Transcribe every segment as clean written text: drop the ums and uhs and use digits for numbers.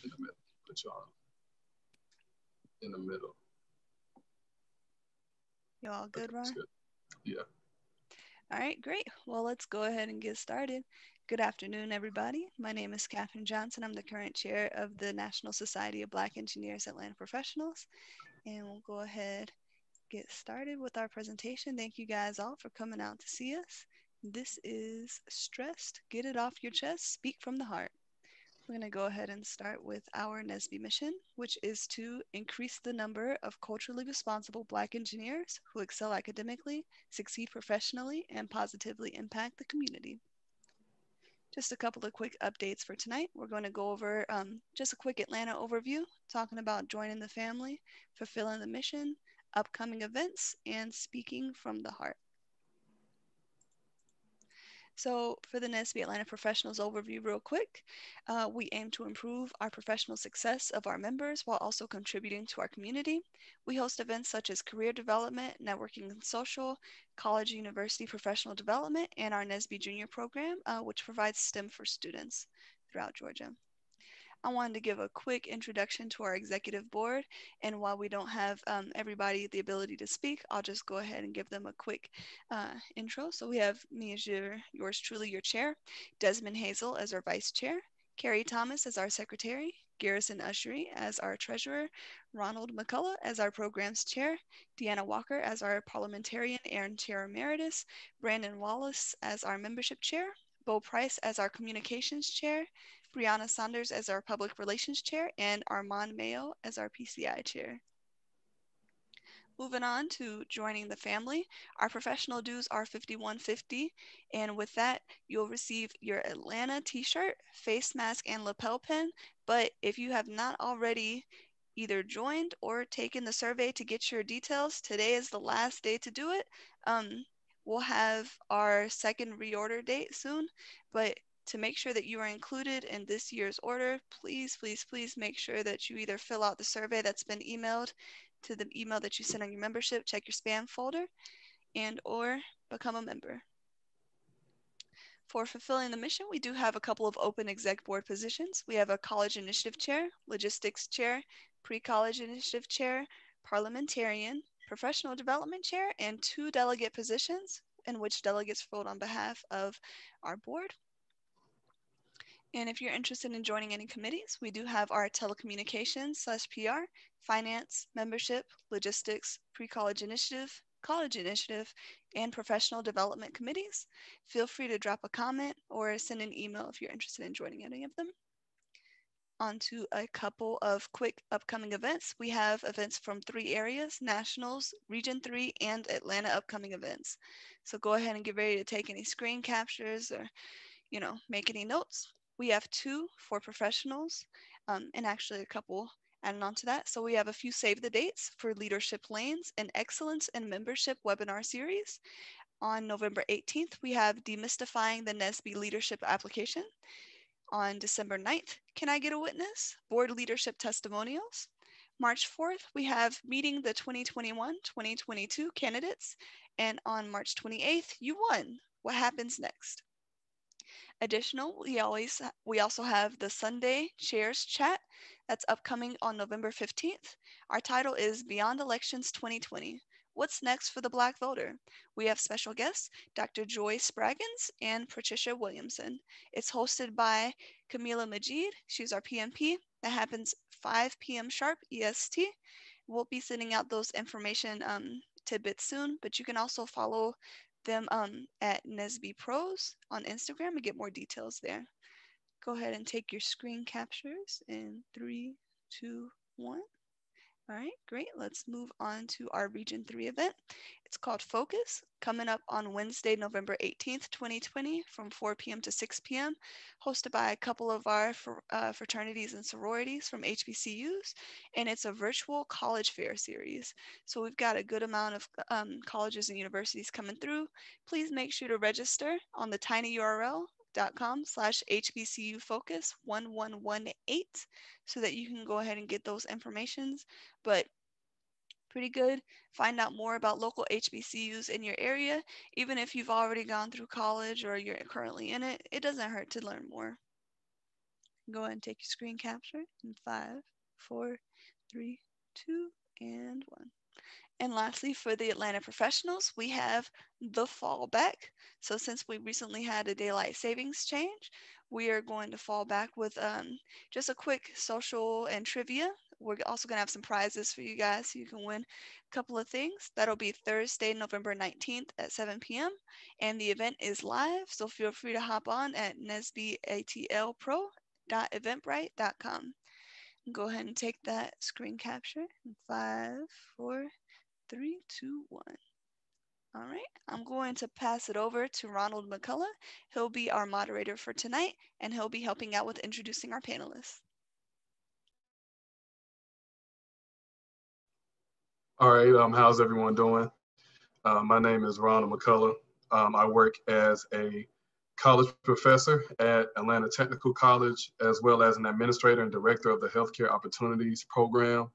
In the middle. Put y'all in the middle. You all Okay, good, that's Ron? good. Yeah. All right, great. Well, let's go ahead and get started. Good afternoon, everybody. My name is Katherine Johnson. I'm the current chair of the National Society of Black Engineers Atlanta Professionals. And we'll go ahead get started with our presentation. Thank you guys all for coming out to see us. This is Stressed. Get it off your chest. Speak from the heart. We're going to go ahead and start with our NSBE mission, which is to increase the number of culturally responsible Black engineers who excel academically, succeed professionally, and positively impact the community. Just a couple of quick updates for tonight. We're going to go over just a quick Atlanta overview, talking about joining the family, fulfilling the mission, upcoming events, and speaking from the heart. So for the NSBE Atlanta Professionals overview real quick, we aim to improve our professional success of our members while also contributing to our community. We host events such as career development, networking and social, college and university professional development, and our NSBE Junior program, which provides STEM for students throughout Georgia. I wanted to give a quick introduction to our executive board. And while we don't have everybody the ability to speak, I'll just go ahead and give them a quick intro. So we have me as yours truly, your chair, Desmond Hazel as our vice chair, Carrie Thomas as our secretary, Garrison Ushery as our treasurer, Ronald McCullough as our programs chair, Deanna Walker as our parliamentarian and chair emeritus, Brandon Wallace as our membership chair, Bo Price as our communications chair, Brianna Saunders as our Public Relations Chair, and Armand Mayo as our PCI Chair. Moving on to joining the family, our professional dues are $51.50, and with that, you'll receive your Atlanta t-shirt, face mask, and lapel pin. But if you have not already either joined or taken the survey to get your details, today is the last day to do it. We'll have our second reorder date soon, but to make sure that you are included in this year's order, please make sure that you either fill out the survey that's been emailed to the email that you sent on your membership, check your spam folder, and or become a member. For fulfilling the mission, we do have a couple of open exec board positions. We have a college initiative chair, logistics chair, pre-college initiative chair, parliamentarian, professional development chair, and 2 delegate positions in which delegates vote on behalf of our board. And if you're interested in joining any committees, we do have our telecommunications/PR, finance, membership, logistics, pre-college initiative, college initiative, and professional development committees. Feel free to drop a comment or send an email if you're interested in joining any of them. On to a couple of quick upcoming events. We have events from 3 areas, Nationals, Region 3, and Atlanta upcoming events. So go ahead and get ready to take any screen captures or make any notes. We have 2 for professionals and actually a couple adding on to that. So we have a few save the dates for Leadership Lanes and Excellence and Membership webinar series. On November 18th, we have Demystifying the NSBE Leadership Application. On December 9th, Can I Get a Witness? Board Leadership Testimonials. March 4th, we have Meeting the 2021-2022 Candidates. And on March 28th, You Won! What happens next? Additional, we also have the Sunday Chairs Chat that's upcoming on November 15th. Our title is Beyond Elections 2020. What's next for the Black voter? We have special guests, Dr. Joy Spraggins and Patricia Williamson. It's hosted by Camila Majid. She's our PMP. That happens 5 p.m. sharp EST. We'll be sending out those information tidbits soon, but you can also follow them at Nesby Pros on Instagram and get more details there. Go ahead and take your screen captures in 3, 2, 1. All right, great. Let's move on to our Region 3 event. It's called Focus, coming up on Wednesday, November 18th, 2020, from 4 p.m. to 6 p.m., hosted by a couple of our fraternities and sororities from HBCUs, and it's a virtual college fair series. So we've got a good amount of colleges and universities coming through. Please make sure to register on the tinyurl.com/HBCUfocus1118 so that you can go ahead and get those informations. But pretty good. Find out more about local HBCUs in your area. Even if you've already gone through college or you're currently in it, it doesn't hurt to learn more. Go ahead and take your screen capture in 5, 4, 3, 2, and 1. And lastly, for the Atlanta professionals, we have the fallback. So since we recently had a daylight savings change, we are going to fall back with just a quick social and trivia. We're also going to have some prizes for you guys so you can win a couple of things. That'll be Thursday, November 19th at 7 p.m. And the event is live, so feel free to hop on at nesbatlpro.eventbrite.com. Go ahead and take that screen capture in 5, 4, 3, 2, 1. All right, I'm going to pass it over to Ronald McCullough. He'll be our moderator for tonight, and he'll be helping out with introducing our panelists. All right, how's everyone doing? My name is Ronald McCullough. I work as a college professor at Atlanta Technical College, as well as an administrator and director of the Healthcare Opportunities Program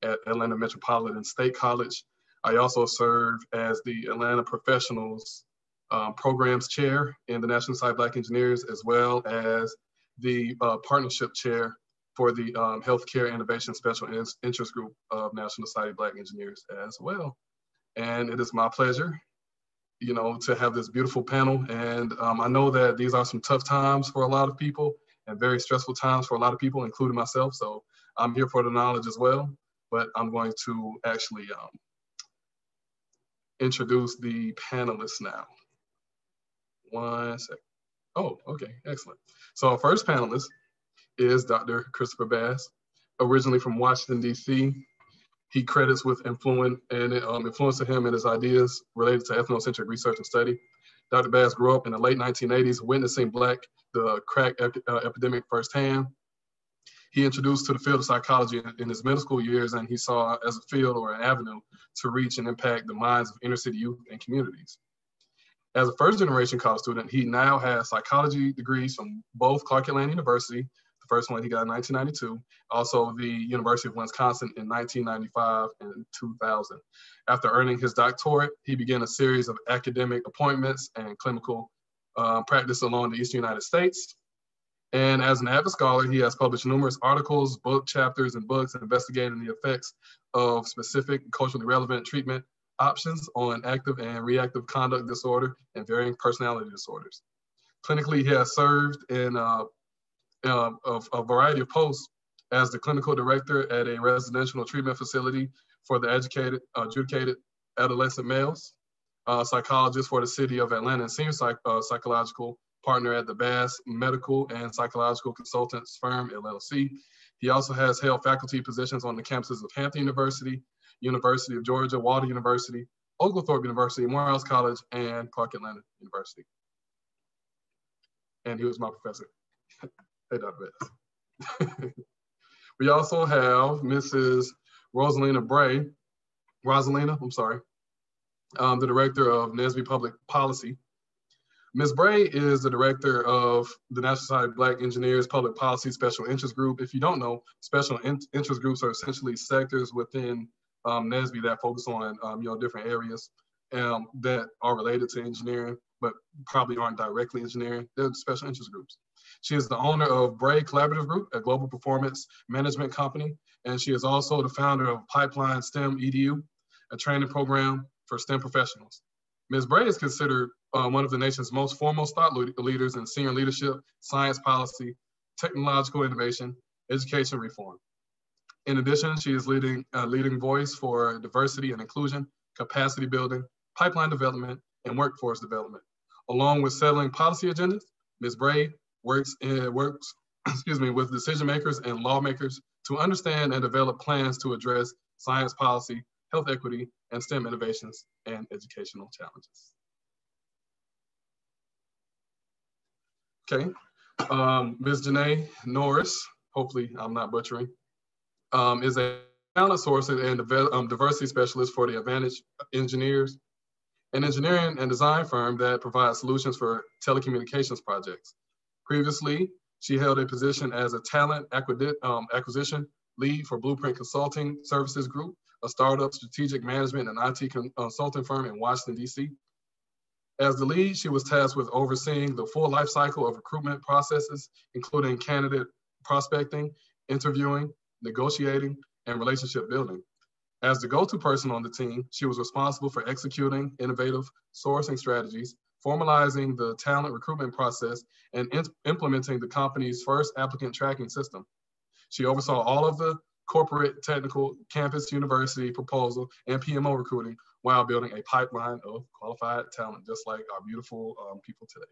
at Atlanta Metropolitan State College. I also serve as the Atlanta Professionals Programs Chair in the National Society of Black Engineers, as well as the Partnership Chair for the Healthcare Innovation Special Interest Group of National Society of Black Engineers as well. And it is my pleasure, to have this beautiful panel. And I know that these are some tough times for a lot of people and very stressful times for a lot of people, including myself. So I'm here for the knowledge as well, but I'm going to actually introduce the panelists now. One second. Oh, okay, excellent. So our first panelist is Dr. Christopher Bass, originally from Washington, D.C. He credits with influencing him and his ideas related to ethnocentric research and study. Dr. Bass grew up in the late 1980s, witnessing the crack epidemic firsthand. He introduced to the field of psychology in his middle school years, and he saw as a field or an avenue to reach and impact the minds of inner city youth and communities. As a first-generation college student, he now has psychology degrees from both Clark Atlanta University, the first one he got in 1992, also the University of Wisconsin in 1995 and 2000. After earning his doctorate, he began a series of academic appointments and clinical practice along the Eastern United States. And as an avid scholar, he has published numerous articles, book chapters, and books investigating the effects of specific culturally relevant treatment options on active and reactive conduct disorder and varying personality disorders. Clinically, he has served in a variety of posts as the clinical director at a residential treatment facility for the adjudicated adolescent males, psychologist for the city of Atlanta, and senior psychological partner at the Bass Medical and Psychological Consultants Firm, LLC. He also has held faculty positions on the campuses of Hampton University, University of Georgia, Walden University, Oglethorpe University, Morehouse College, and Clark Atlanta University. And he was my professor. Hey, Dr. Bass. We also have Mrs. Rosalina, the director of NSBE Public Policy. Ms. Bray is the director of the National Society of Black Engineers Public Policy Special Interest Group. If you don't know, special interest groups are essentially sectors within NSBE that focus on different areas that are related to engineering, but probably aren't directly engineering. They're special interest groups. She is the owner of Bray Collaborative Group, a global performance management company, and she is also the founder of Pipeline STEM EDU, a training program for STEM professionals. Ms. Bray is considered one of the nation's most foremost thought leaders in senior leadership, science policy, technological innovation, education reform. In addition, she is leading voice for diversity and inclusion, capacity building, pipeline development, and workforce development. Along with settling policy agendas, Ms. Bray works with decision makers and lawmakers to understand and develop plans to address science policy, health equity, and STEM innovations and educational challenges. Okay, Ms. Janae Norris, hopefully I'm not butchering, is a talent sourcing and diversity specialist for the Advantage Engineers, an engineering and design firm that provides solutions for telecommunications projects. Previously, she held a position as a talent acquisition lead for Blueprint Consulting Services Group, a startup strategic management and IT consulting firm in Washington, D.C. As the lead, she was tasked with overseeing the full life cycle of recruitment processes, including candidate prospecting, interviewing, negotiating, and relationship building. As the go-to person on the team, she was responsible for executing innovative sourcing strategies, formalizing the talent recruitment process, and implementing the company's first applicant tracking system. She oversaw all of the corporate, technical, campus, university proposal, and PMO recruiting while building a pipeline of qualified talent, just like our beautiful people today.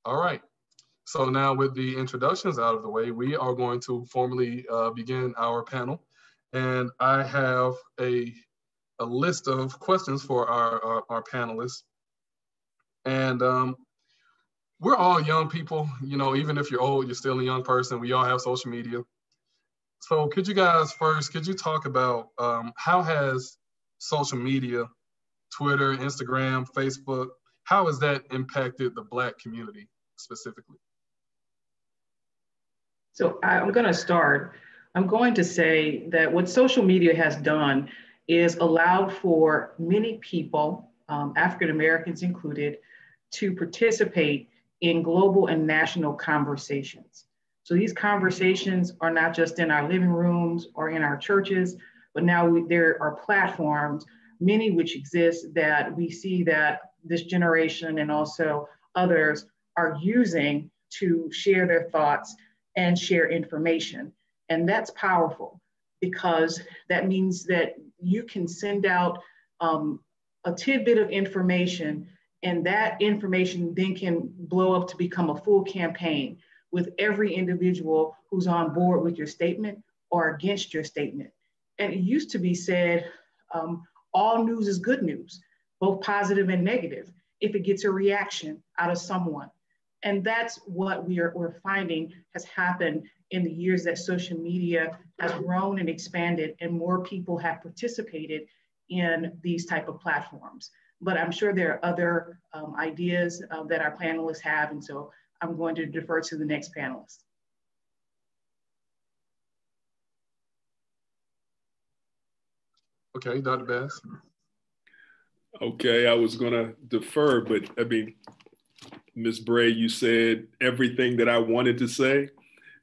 All right. So now with the introductions out of the way, we are going to formally begin our panel. And I have a list of questions for our panelists. And we're all young people, you know, even if you're old, you're still a young person. We all have social media. So could you guys first, could you talk about how has social media, Twitter, Instagram, Facebook, how has that impacted the Black community specifically? So I'm going to start. I'm going to say that what social media has done is allowed for many people, African Americans included, to participate in global and national conversations. So these conversations are not just in our living rooms or in our churches, but now there are platforms, many which exist, that we see that this generation and also others are using to share their thoughts and share information. And that's powerful because that means that you can send out a tidbit of information, and that information then can blow up to become a full campaign with every individual who's on board with your statement or against your statement. And it used to be said, all news is good news, both positive and negative, if it gets a reaction out of someone. And that's what we're finding has happened in the years that social media has grown and expanded, and more people have participated in these type of platforms. But I'm sure there are other ideas that our panelists have, and so I'm going to defer to the next panelist. Okay, Dr. Bass. Okay, I was gonna defer, but I mean, Ms. Bray, you said everything that I wanted to say.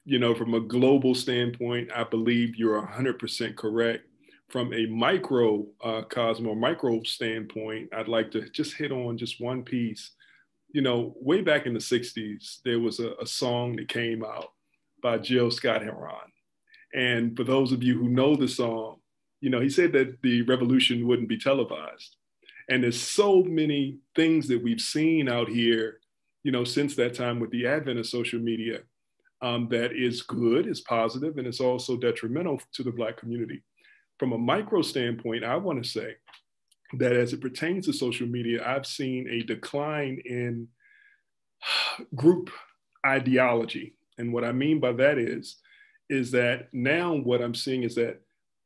You know, from a global standpoint, I believe you're 100% correct. From a microcosm or micro standpoint, I'd like to just hit on just one piece. You know, way back in the 60s, there was a song that came out by Jill Scott Heron. And for those of you who know the song, you know, he said that the revolution wouldn't be televised. And there's so many things that we've seen out here, you know, since that time with the advent of social media, that is good, is positive, and it's also detrimental to the Black community. From a micro standpoint, I want to say that as it pertains to social media, I've seen a decline in group ideology. And what I mean by that is that now what I'm seeing is that,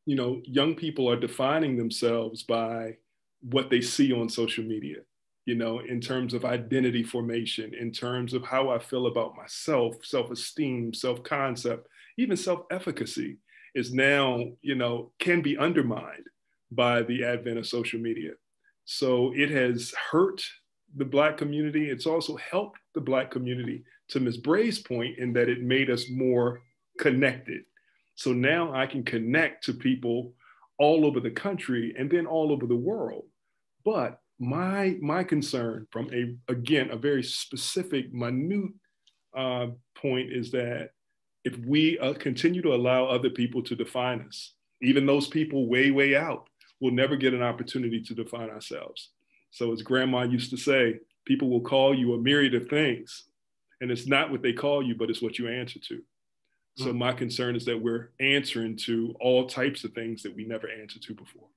you know, young people are defining themselves by what they see on social media, you know, in terms of identity formation, in terms of how I feel about myself, self-esteem, self-concept, even self-efficacy is now, you know, can be undermined by the advent of social media. So it has hurt the Black community. It's also helped the Black community, to Ms. Bray's point, in that it made us more connected. So now I can connect to people all over the country and then all over the world. But my concern from again, a very specific, minute point is that if we continue to allow other people to define us, even those people way out, we'll never get an opportunity to define ourselves. So as grandma used to say, people will call you a myriad of things, and it's not what they call you, but it's what you answer to. So my concern is that we're answering to all types of things that we never answered to before.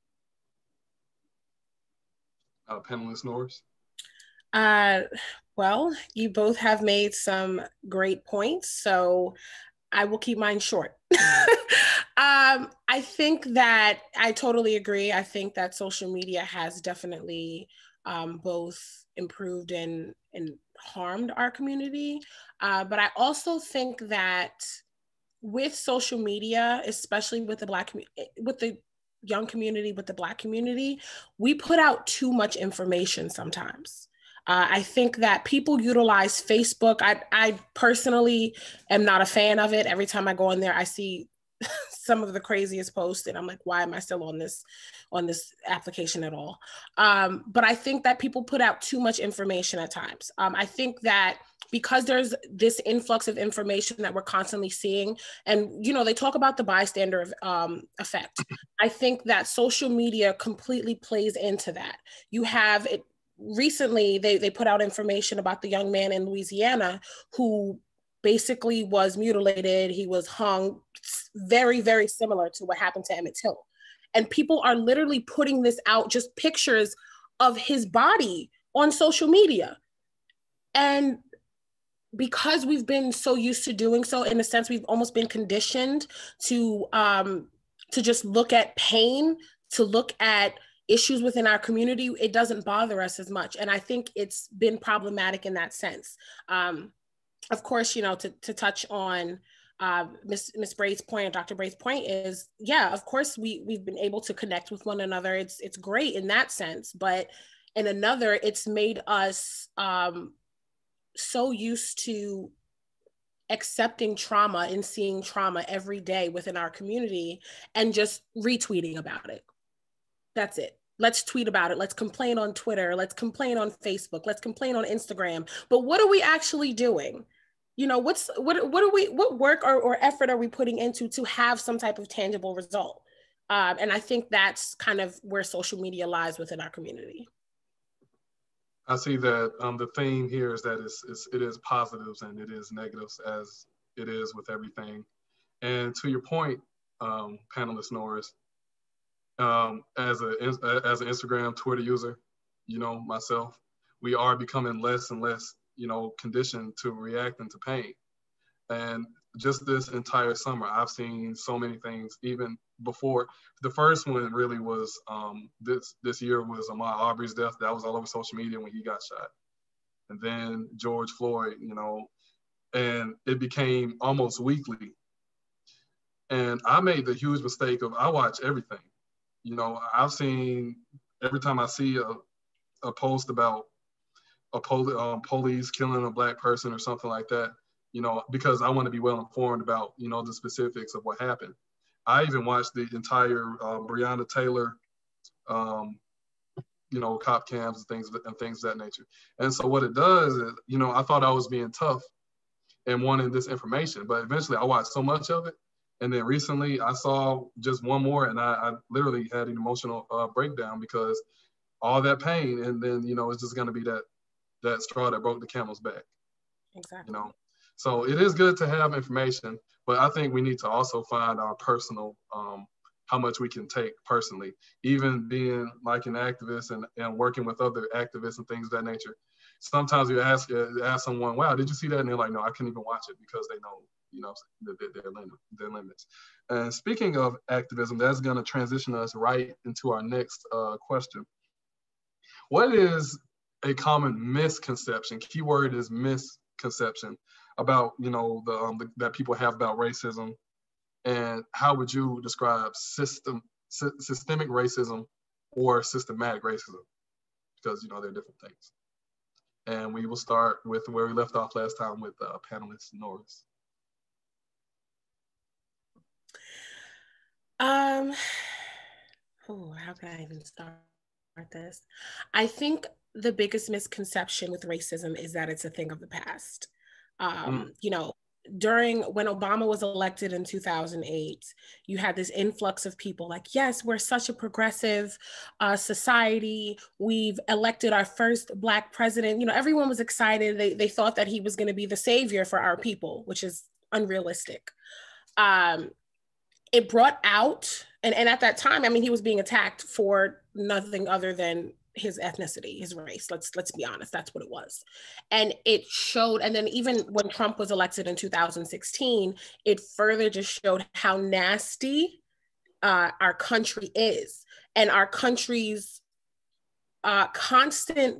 Panelist Norris? Well, you both have made some great points, so I will keep mine short. I think that I totally agree. I think that social media has definitely both improved and harmed our community. But I also think that with social media, especially with the Black community, with the young community, with the Black community, we put out too much information sometimes. I think that people utilize Facebook. I personally am not a fan of it. Every time I go in there, I see some of the craziest posts, and I'm like, why am I still on this application at all? But I think that people put out too much information at times. I think that because there's this influx of information that we're constantly seeing, and they talk about the bystander effect. I think that social media completely plays into that. You have it. Recently, they put out information about the young man in Louisiana who basically was mutilated. He was hung, very, very similar to what happened to Emmett Till. And people are literally putting this out, just pictures of his body on social media. And because we've been so used to doing so, in a sense, we've almost been conditioned to just look at pain, to look at issues within our community. It doesn't bother us as much. And I think it's been problematic in that sense. Of course, to touch on Miss Braid's point, and Dr. Braid's point is, yeah, of course, we've been able to connect with one another. It's great in that sense, but in another, it's made us so used to accepting trauma and seeing trauma every day within our community and just retweeting about it. That's it. Let's tweet about it. Let's complain on Twitter. Let's complain on Facebook. Let's complain on Instagram. But what are we actually doing? What work or effort are we putting into to have some type of tangible result? And I think that's kind of where social media lies within our community. I see that the theme here is that it is positives and it is negatives, as it is with everything. And to your point, panelist Norris, as an Instagram, Twitter user, myself, we are becoming less and less, conditioned to reacting to pain. And just this entire summer, I've seen so many things. Even before, the first one really was this year was Ahmaud Arbery's death. That was all over social media when he got shot. And then George Floyd, and it became almost weekly. And I made the huge mistake of, I watch everything. I've seen, every time I see a post about police killing a Black person or something like that, because I want to be well informed about, the specifics of what happened. I even watched the entire Breonna Taylor, cop cams and things of that nature. And so what it does is, I thought I was being tough and wanting this information, but eventually I watched so much of it. And then recently I saw just one more, and I literally had an emotional breakdown, because all that pain, and then, it's just going to be that straw that broke the camel's back. Exactly. So it is good to have information, but I think we need to also find our personal, how much we can take personally. Even being like an activist and working with other activists and things of that nature, sometimes you ask someone, wow, did you see that? And they're like, no, I couldn't even watch it, because they know, their limits. And speaking of activism, that's going to transition us right into our next question. What is a common misconception? Keyword is misconception about, that people have about racism, and how would you describe systemic racism or systematic racism? Because, they're different things. And we will start with where we left off last time with panelist Norris. How can I even start this? I think the biggest misconception with racism is that it's a thing of the past. During when Obama was elected in 2008, you had this influx of people like, yes, we're such a progressive society. We've elected our first Black president. Everyone was excited. They thought that he was going to be the savior for our people, which is unrealistic. It brought out, and at that time, he was being attacked for nothing other than his ethnicity, his race. Let's be honest, that's what it was. And it showed, and then even when Trump was elected in 2016, it further just showed how nasty our country is, and our country's constant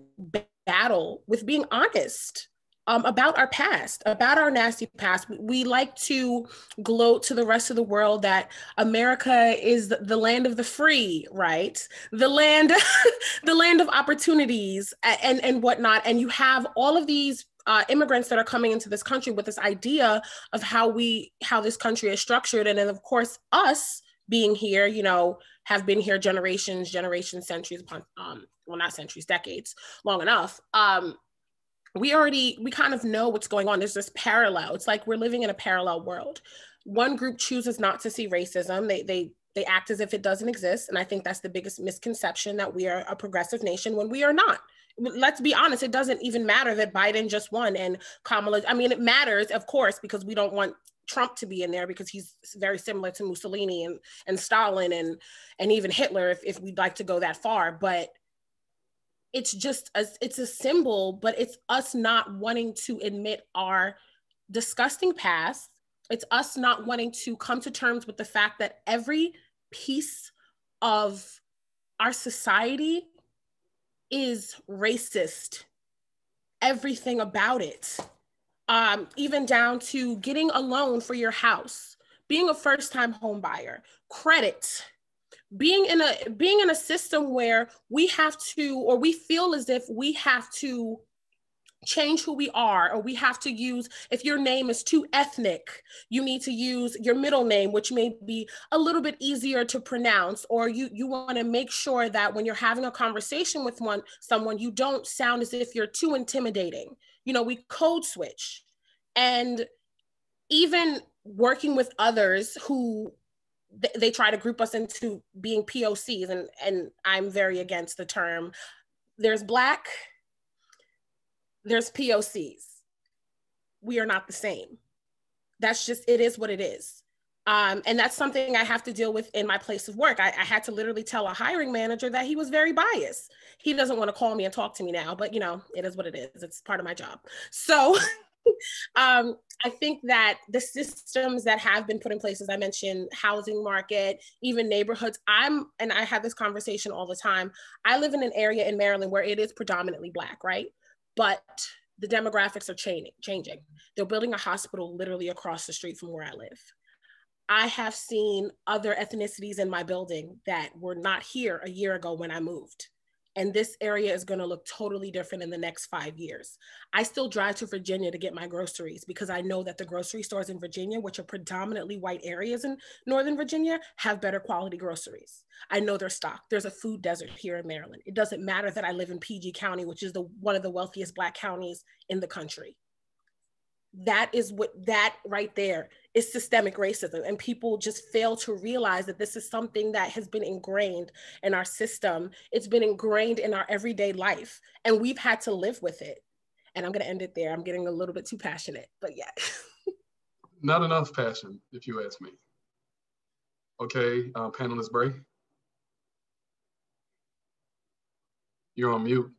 battle with being honest about our past, about our nasty past. We like to gloat to the rest of the world that America is the land of the free, right? The land, the land of opportunities and whatnot. And you have all of these immigrants that are coming into this country with this idea of how this country is structured. And then of course, us being here, you know, have been here generations, centuries upon, well, not centuries, decades, long enough. We kind of know what's going on. There's this parallel. It's like we're living in a parallel world. One group chooses not to see racism. They act as if it doesn't exist. And I think that's the biggest misconception, that we are a progressive nation when we are not. Let's be honest, it doesn't even matter that Biden just won and Kamala, I mean, it matters, of course, because we don't want Trump to be in there because he's very similar to Mussolini and Stalin and even Hitler, if we'd like to go that far. But it's just it's a symbol, but it's us not wanting to admit our disgusting past. It's us not wanting to come to terms with the fact that every piece of our society is racist. Everything about it. Even down to getting a loan for your house, being a first-time home buyer, credit, being in a system where we have to, or we feel as if we have to change who we are, or we have to use, if your name is too ethnic, you need to use your middle name, which may be a little bit easier to pronounce, or you want to make sure that when you're having a conversation with someone, you don't sound as if you're too intimidating. You know, we code switch. And even working with others who they try to group us into being POCs, and I'm very against the term. There's Black, there's POCs. We are not the same. That's just, it is what it is. And that's something I have to deal with in my place of work. I had to literally tell a hiring manager that he was very biased. He doesn't want to call me and talk to me now, but you know, it is what it is. It's part of my job. So I think that the systems that have been put in place, as I mentioned, housing market, even neighborhoods, and I have this conversation all the time. I live in an area in Maryland where it is predominantly Black, right? But the demographics are changing. They're building a hospital literally across the street from where I live. I have seen other ethnicities in my building that were not here a year ago when I moved. And this area is going to look totally different in the next 5 years. I still drive to Virginia to get my groceries because I know that the grocery stores in Virginia, which are predominantly white areas in Northern Virginia, have better quality groceries. I know their stock. There's a food desert here in Maryland. It doesn't matter that I live in PG County, which is one of the wealthiest Black counties in the country. That right there is systemic racism. And people just fail to realize that this is something that has been ingrained in our system. It's been ingrained in our everyday life, and we've had to live with it. And I'm going to end it there. I'm getting a little bit too passionate, but yeah. Not enough passion, if you ask me. Okay, panelist Bray. You're on mute.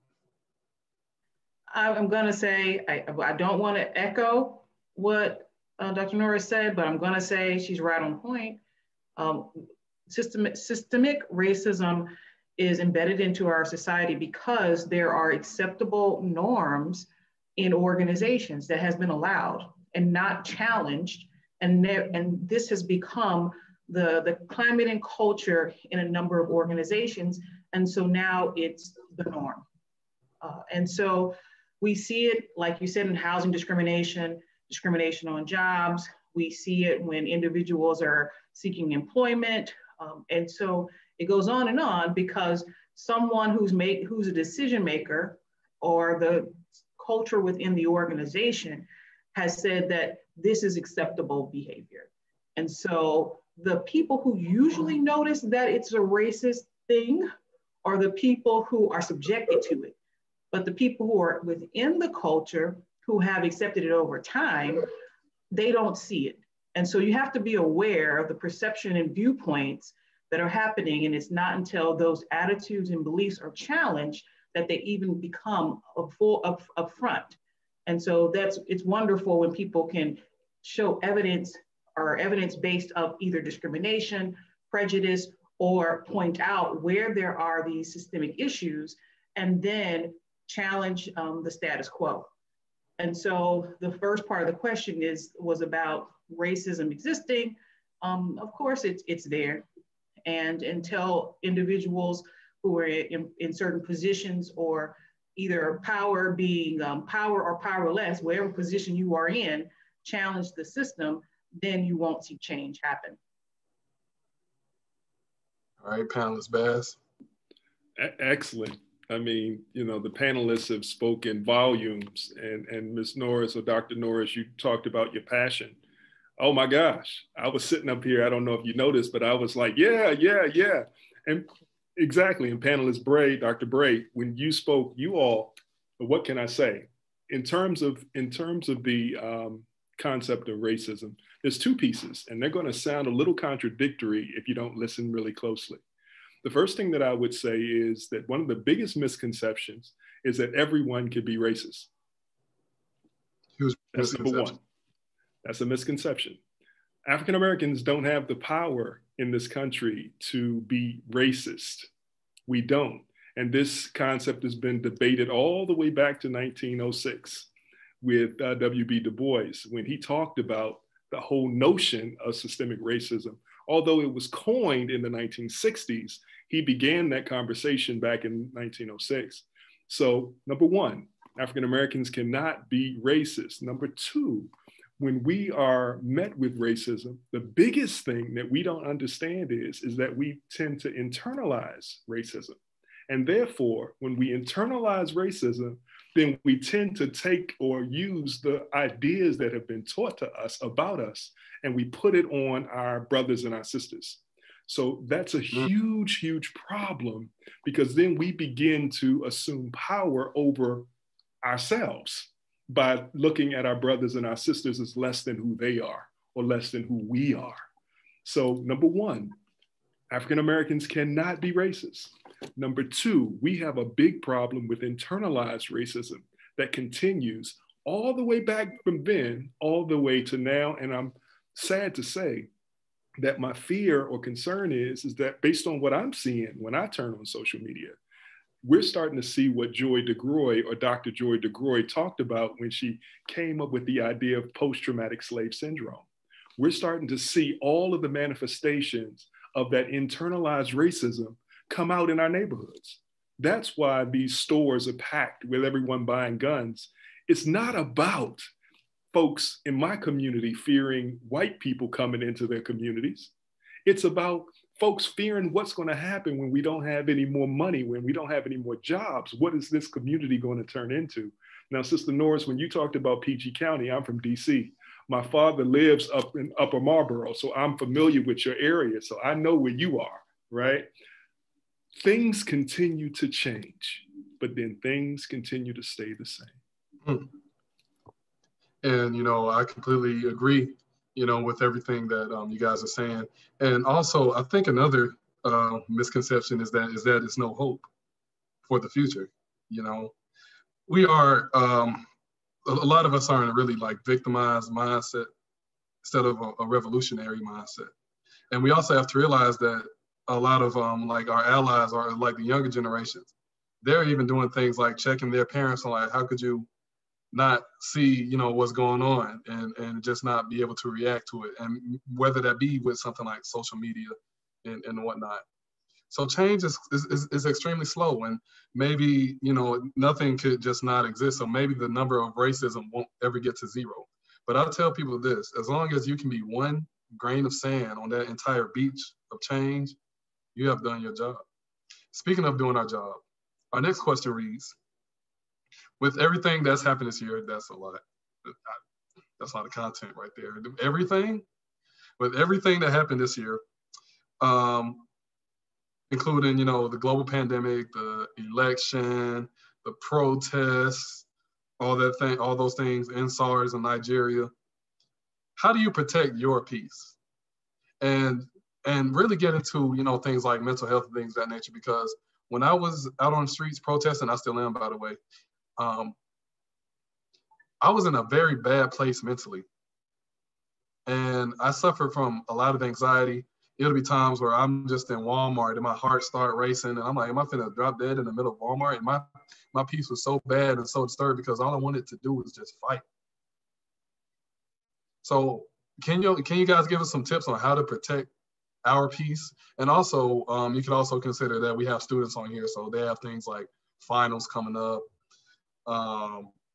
I'm going to say, I don't want to echo what Dr. Norris said, but I'm going to say she's right on point. Systemic racism is embedded into our society because there are acceptable norms in organizations that has been allowed and not challenged. And this has become the climate and culture in a number of organizations. And so now it's the norm. And so we see it, like you said, in housing discrimination on jobs. We see it when individuals are seeking employment. And so it goes on because someone who's a decision maker or the culture within the organization has said that this is acceptable behavior. And so the people who usually notice that it's a racist thing are the people who are subjected to it. But the people who are within the culture who have accepted it over time, they don't see it. And so you have to be aware of the perception and viewpoints that are happening. And it's not until those attitudes and beliefs are challenged that they even become upfront. And so it's wonderful when people can show evidence or evidence-based of either discrimination, prejudice, or point out where there are these systemic issues, and then challenge the status quo. And so the first part of the question was about racism existing. Of course, it's there. And until individuals who are in certain positions or either power being power or powerless, whatever position you are in, challenge the system, then you won't see change happen. All right, panelist Bass. Excellent. I mean, you know, the panelists have spoken volumes, and Ms. Norris or Dr. Norris, you talked about your passion. Oh my gosh, I was sitting up here, I don't know if you noticed, but I was like, yeah. And exactly, and panelist Bray, Dr. Bray, when you spoke, you all, what can I say? In terms of the concept of racism, there's two pieces, and they're gonna sound a little contradictory if you don't listen really closely. The first thing that I would say is that one of the biggest misconceptions is that everyone can be racist. That's number one. That's a misconception. African Americans don't have the power in this country to be racist. We don't. And this concept has been debated all the way back to 1906 with W.B. Du Bois, when he talked about the whole notion of systemic racism. Although it was coined in the 1960s, he began that conversation back in 1906. So number one, African Americans cannot be racist. Number two, when we are met with racism, the biggest thing that we don't understand is that we tend to internalize racism. And therefore, when we internalize racism, then we tend to take or use the ideas that have been taught to us about us, and we put it on our brothers and our sisters. So that's a huge, huge problem, because then we begin to assume power over ourselves by looking at our brothers and our sisters as less than who they are or less than who we are. So number one, African Americans cannot be racist. Number two, we have a big problem with internalized racism that continues all the way back from then, all the way to now. And I'm sad to say that my fear or concern is that based on what I'm seeing when I turn on social media, we're starting to see what Joy DeGroy or Dr. Joy DeGroy talked about when she came up with the idea of post-traumatic slave syndrome. We're starting to see all of the manifestations of that internalized racism come out in our neighborhoods. That's why these stores are packed with everyone buying guns. It's not about folks in my community fearing white people coming into their communities. It's about folks fearing what's going to happen when we don't have any more money, when we don't have any more jobs. What is this community going to turn into? Now, Sister Norris, when you talked about PG County, I'm from DC. My father lives up in Upper Marlboro, so I'm familiar with your area. So I know where you are, right? Things continue to change, but then things continue to stay the same. And, you know, I completely agree, you know, with everything that you guys are saying. And also, I think another misconception is that it's no hope for the future. You know, we are, a lot of us are in a really like victimized mindset instead of a revolutionary mindset. And we also have to realize that a lot of like our allies are like the younger generations. They're even doing things like checking their parents on like, how could you not see, you know, what's going on and just not be able to react to it. And whether that be with something like social media and whatnot. So change is extremely slow, and maybe, you know, nothing could just not exist. So maybe the number of racism won't ever get to zero. But I'll tell people this, as long as you can be one grain of sand on that entire beach of change, you have done your job. Speaking of doing our job, our next question reads, with everything that's happened this year, that's a lot. That's a lot of content right there. With everything that happened this year, including, you know, the global pandemic, the election, the protests, all those things in SARS and Nigeria. How do you protect your peace? And really get into, you know, things like mental health and things of that nature, because when I was out on the streets protesting, I still am, by the way, I was in a very bad place mentally. And I suffered from a lot of anxiety. it'll be times where I'm just in Walmart and my heart start racing, and I'm like, am I finna drop dead in the middle of Walmart? And my peace was so bad and so disturbed because all I wanted to do was just fight. So can you guys give us some tips on how to protect our peace? And also, you can also consider that we have students on here, so they have things like finals coming up.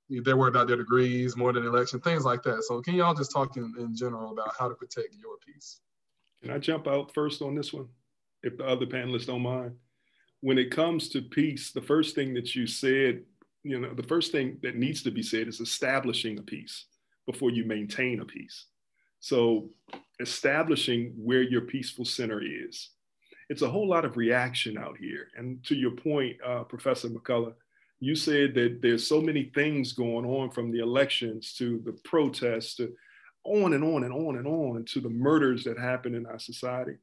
They're worried about their degrees more than the election, things like that. So can y'all just talk in general about how to protect your peace? Can I jump out first on this one, if the other panelists don't mind? When it comes to peace, the first thing that you said, the first thing that needs to be said is establishing a peace before you maintain a peace. So establishing where your peaceful center is. It's a whole lot of reaction out here. And to your point, Professor McCullough, you said that there's so many things going on, from the elections to the protests to on and on and on and on to the murders that happen in our society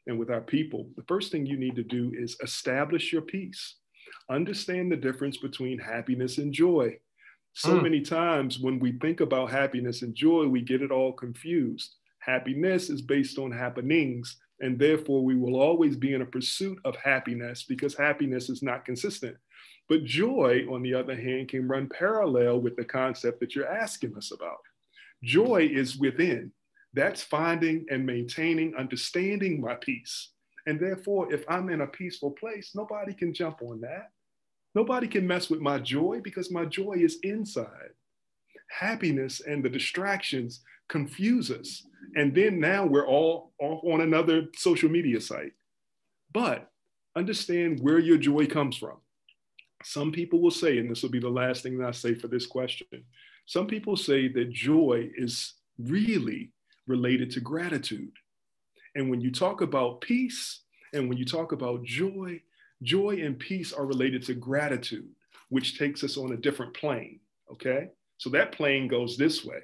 and with our people. The first thing you need to do is establish your peace. Understand the difference between happiness and joy. So many times when we think about happiness and joy, we get it all confused. Happiness is based on happenings, and therefore we will always be in a pursuit of happiness because happiness is not consistent. But joy, on the other hand, can run parallel with the concept that you're asking us about. Joy is within. That's finding and maintaining, understanding my peace. And therefore, if I'm in a peaceful place, nobody can jump on that. Nobody can mess with my joy because my joy is inside. Happiness and the distractions confuse us. And then now we're all off on another social media site. But understand where your joy comes from. Some people will say, and this will be the last thing that I say for this question, some people say that joy is really related to gratitude. And when you talk about peace and when you talk about joy, joy and peace are related to gratitude, which takes us on a different plane, okay? So that plane goes this way.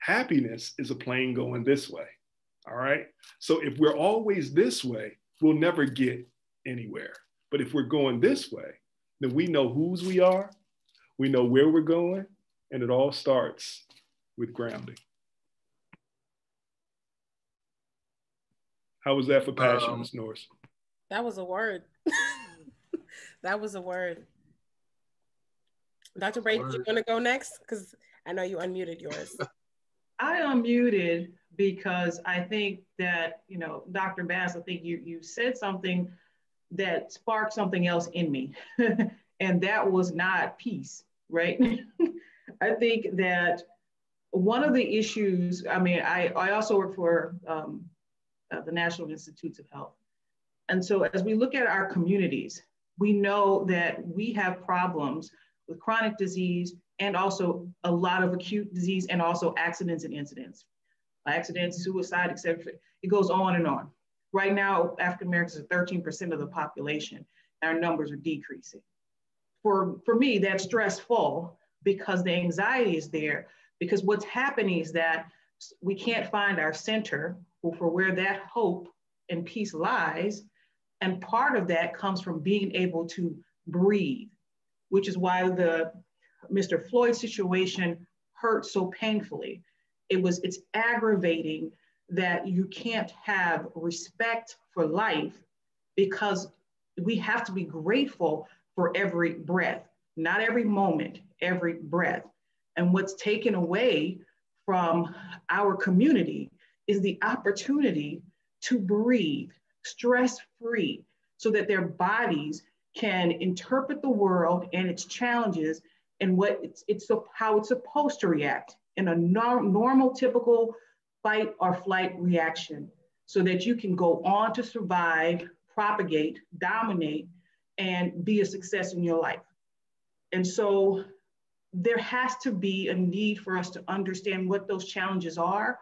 Happiness is a plane going this way, all right? So if we're always this way, we'll never get anywhere. But if we're going this way, then we know whose we are, we know where we're going, and it all starts with grounding. How was that for passion, Ms. Norris? That was a word. That was a word. Dr. Bray, you want to go next? Because I know you unmuted yours. I unmuted because I think that, Dr. Bass, I think you said something that sparked something else in me. And that was not peace, right? I think that one of the issues, I also work for the National Institutes of Health. And so as we look at our communities, we know that we have problems with chronic disease and also a lot of acute disease and also accidents and incidents. Accidents, suicide, et cetera. It goes on and on. Right now, African Americans are 13% of the population, and our numbers are decreasing. For me, that's stressful because the anxiety is there, because what's happening is that we can't find our center for where that hope and peace lies. And part of that comes from being able to breathe, which is why the Mr. Floyd situation hurt so painfully. It's aggravating that you can't have respect for life because we have to be grateful for every breath, not every moment, every breath. And what's taken away from our community is the opportunity to breathe stress-free so that their bodies can interpret the world and its challenges and how it's supposed to react in a normal, typical fight or flight reaction so that you can go on to survive, propagate, dominate, and be a success in your life. And so there has to be a need for us to understand what those challenges are,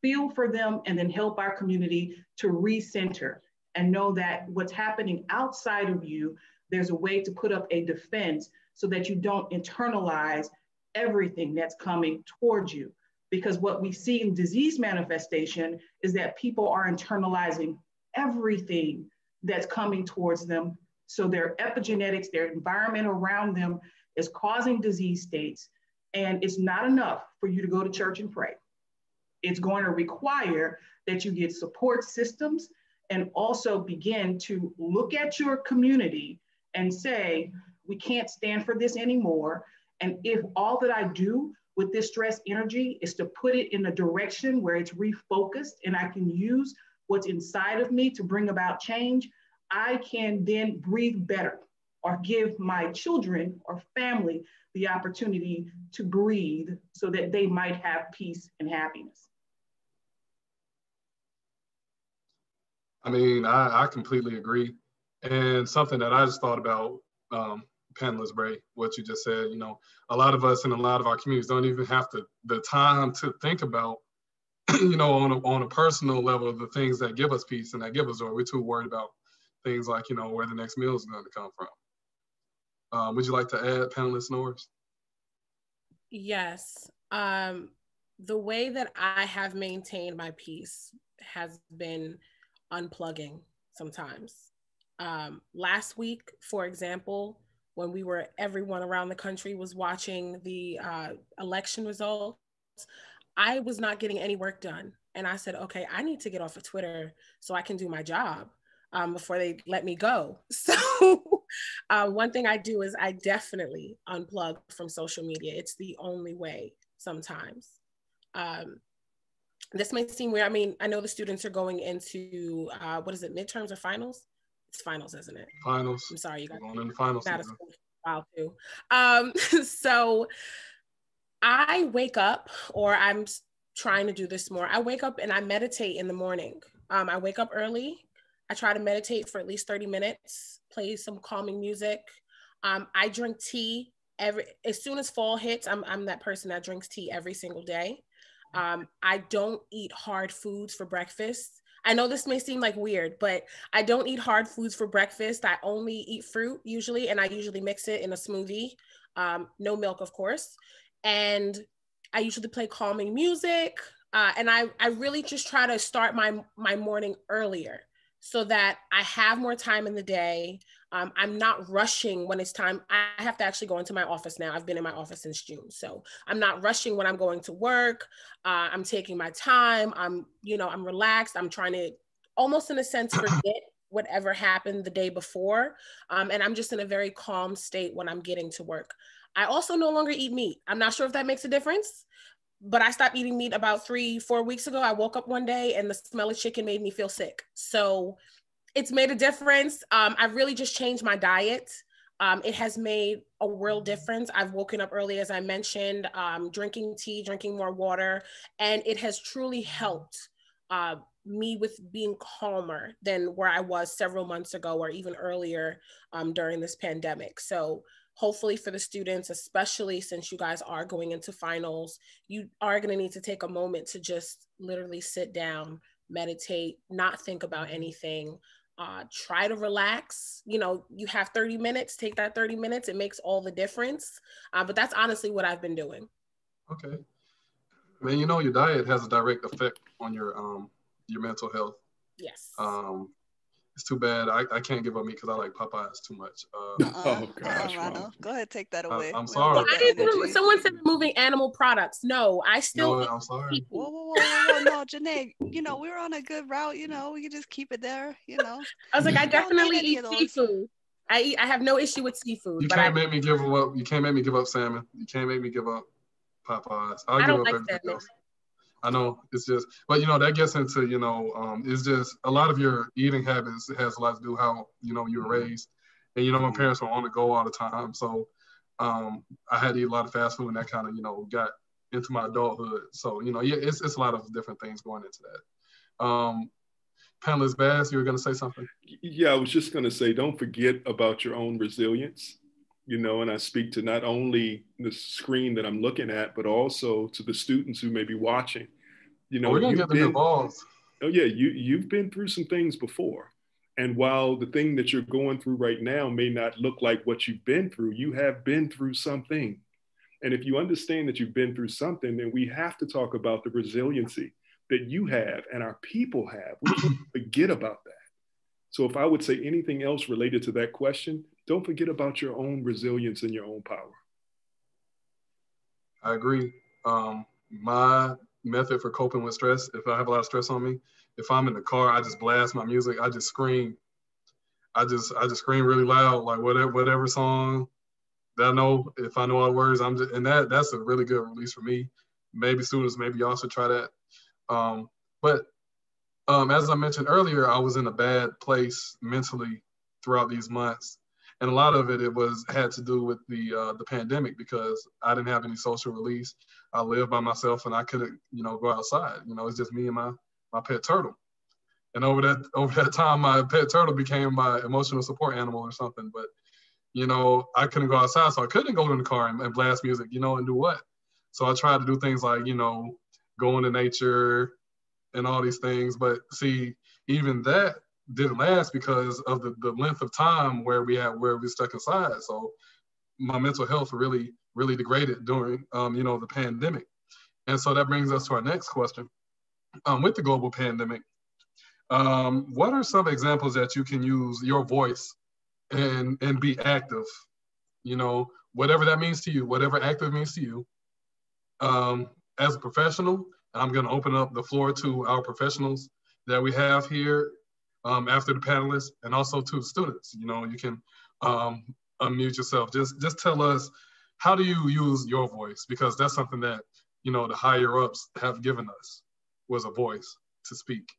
feel for them, and then help our community to recenter and know that what's happening outside of you, there's a way to put up a defense so that you don't internalize everything that's coming towards you. Because what we see in disease manifestation is that people are internalizing everything that's coming towards them. So their epigenetics, their environment around them is causing disease states. And it's not enough for you to go to church and pray. It's going to require that you get support systems, and also begin to look at your community and say, we can't stand for this anymore. And if all that I do with this stress energy is to put it in a direction where it's refocused and I can use what's inside of me to bring about change, I can then breathe better or give my children or family the opportunity to breathe so that they might have peace and happiness. I mean, I completely agree. And something that I just thought about, panelist Bray, what you just said, you know, a lot of us in a lot of our communities don't even have the time to think about, you know, on a personal level, the things that give us peace and that give us joy. We're too worried about things like, you know, where the next meal is going to come from. Would you like to add, panelist Norris? Yes. The way that I have maintained my peace has been unplugging sometimes. Last week, for example, when everyone around the country was watching the election results, I was not getting any work done. And I said, okay, I need to get off of Twitter so I can do my job before they let me go. So one thing I do is I definitely unplug from social media. It's the only way sometimes. This may seem weird. I mean, I know the students are going into, what is it, midterms or finals? It's finals, isn't it? Finals. I'm sorry, you guys. Going into finals. Out of school for a while too. So I wake up, or I'm trying to do this more. I wake up and I meditate in the morning. I wake up early. I try to meditate for at least 30 minutes, play some calming music. I drink tea as soon as fall hits. I'm that person that drinks tea every single day. I don't eat hard foods for breakfast. I know this may seem like weird, but I don't eat hard foods for breakfast. I only eat fruit usually, and I usually mix it in a smoothie. No milk, of course. And I usually play calming music. And I really just try to start my morning earlier so that I have more time in the day. I'm not rushing when it's time. I have to actually go into my office now. I've been in my office since June. So I'm not rushing when I'm going to work. I'm taking my time. I'm relaxed. I'm trying to almost in a sense forget whatever happened the day before. And I'm just in a very calm state when I'm getting to work. I also no longer eat meat. I'm not sure if that makes a difference, but I stopped eating meat about 3-4 weeks ago. I woke up one day and the smell of chicken made me feel sick. So it's made a difference. I've really just changed my diet. It has made a world difference. I've woken up early, as I mentioned, drinking tea, drinking more water, and it has truly helped me with being calmer than where I was several months ago or even earlier during this pandemic. So hopefully for the students, especially since you guys are going into finals, you are going to need to take a moment to just literally sit down, meditate, not think about anything. Try to relax. You have 30 minutes, take that 30 minutes. It makes all the difference. But that's honestly what I've been doing. Okay. I mean, your diet has a direct effect on your mental health. Yes. It's too bad I can't give up meat because I like Popeyes too much. Oh gosh, Rano. Go ahead, take that away. I'm sorry. Well, someone said removing animal products. No, I still. No, I'm sorry. Whoa. No, Janae, we're on a good route. We can just keep it there. I was like, I definitely eat seafood. I have no issue with seafood. You can't make me give up. You can't make me give up salmon. You can't make me give up Popeyes. I give up everything else. I know it's just, but that gets into, it's just a lot of your eating habits. It has a lot to do how, you were raised. And, my parents were on the go all the time. So I had to eat a lot of fast food and that kind of, got into my adulthood. So, it's a lot of different things going into that. Panelist Bass, you were going to say something? Yeah, I was just going to say, don't forget about your own resilience. And I speak to not only the screen that I'm looking at, but also to the students who may be watching. We're going to get them involved. Oh yeah, you've been through some things before. And while the thing that you're going through right now may not look like what you've been through, you have been through something. And if you understand that you've been through something, then we have to talk about the resiliency that you have and our people have. We can't forget about that. So if I would say anything else related to that question, don't forget about your own resilience and your own power. I agree. My method for coping with stress. If I have a lot of stress on me, if I'm in the car, I just blast my music. I just scream. I just scream really loud, like whatever song that I know. If I know all the words, and that's a really good release for me. Maybe students, maybe y'all should try that. But as I mentioned earlier, I was in a bad place mentally throughout these months, and a lot of it had to do with the pandemic, because I didn't have any social release. I lived by myself, and I couldn't go outside. It's just me and my pet turtle. And over that time, my pet turtle became my emotional support animal or something. But I couldn't go outside, so I couldn't go in the car and blast music, and do what? So I tried to do things like go into nature and all these things. But see, even that didn't last because of the length of time where we stuck inside. So my mental health really degraded during the pandemic. And so that brings us to our next question. With the global pandemic, what are some examples that you can use your voice and be active? Whatever that means to you, whatever active means to you. As a professional, I'm going to open up the floor to our professionals that we have here after the panelists, and also to the students. You can unmute yourself. Just tell us, how do you use your voice? Because that's something that the higher ups have given us, was a voice to speak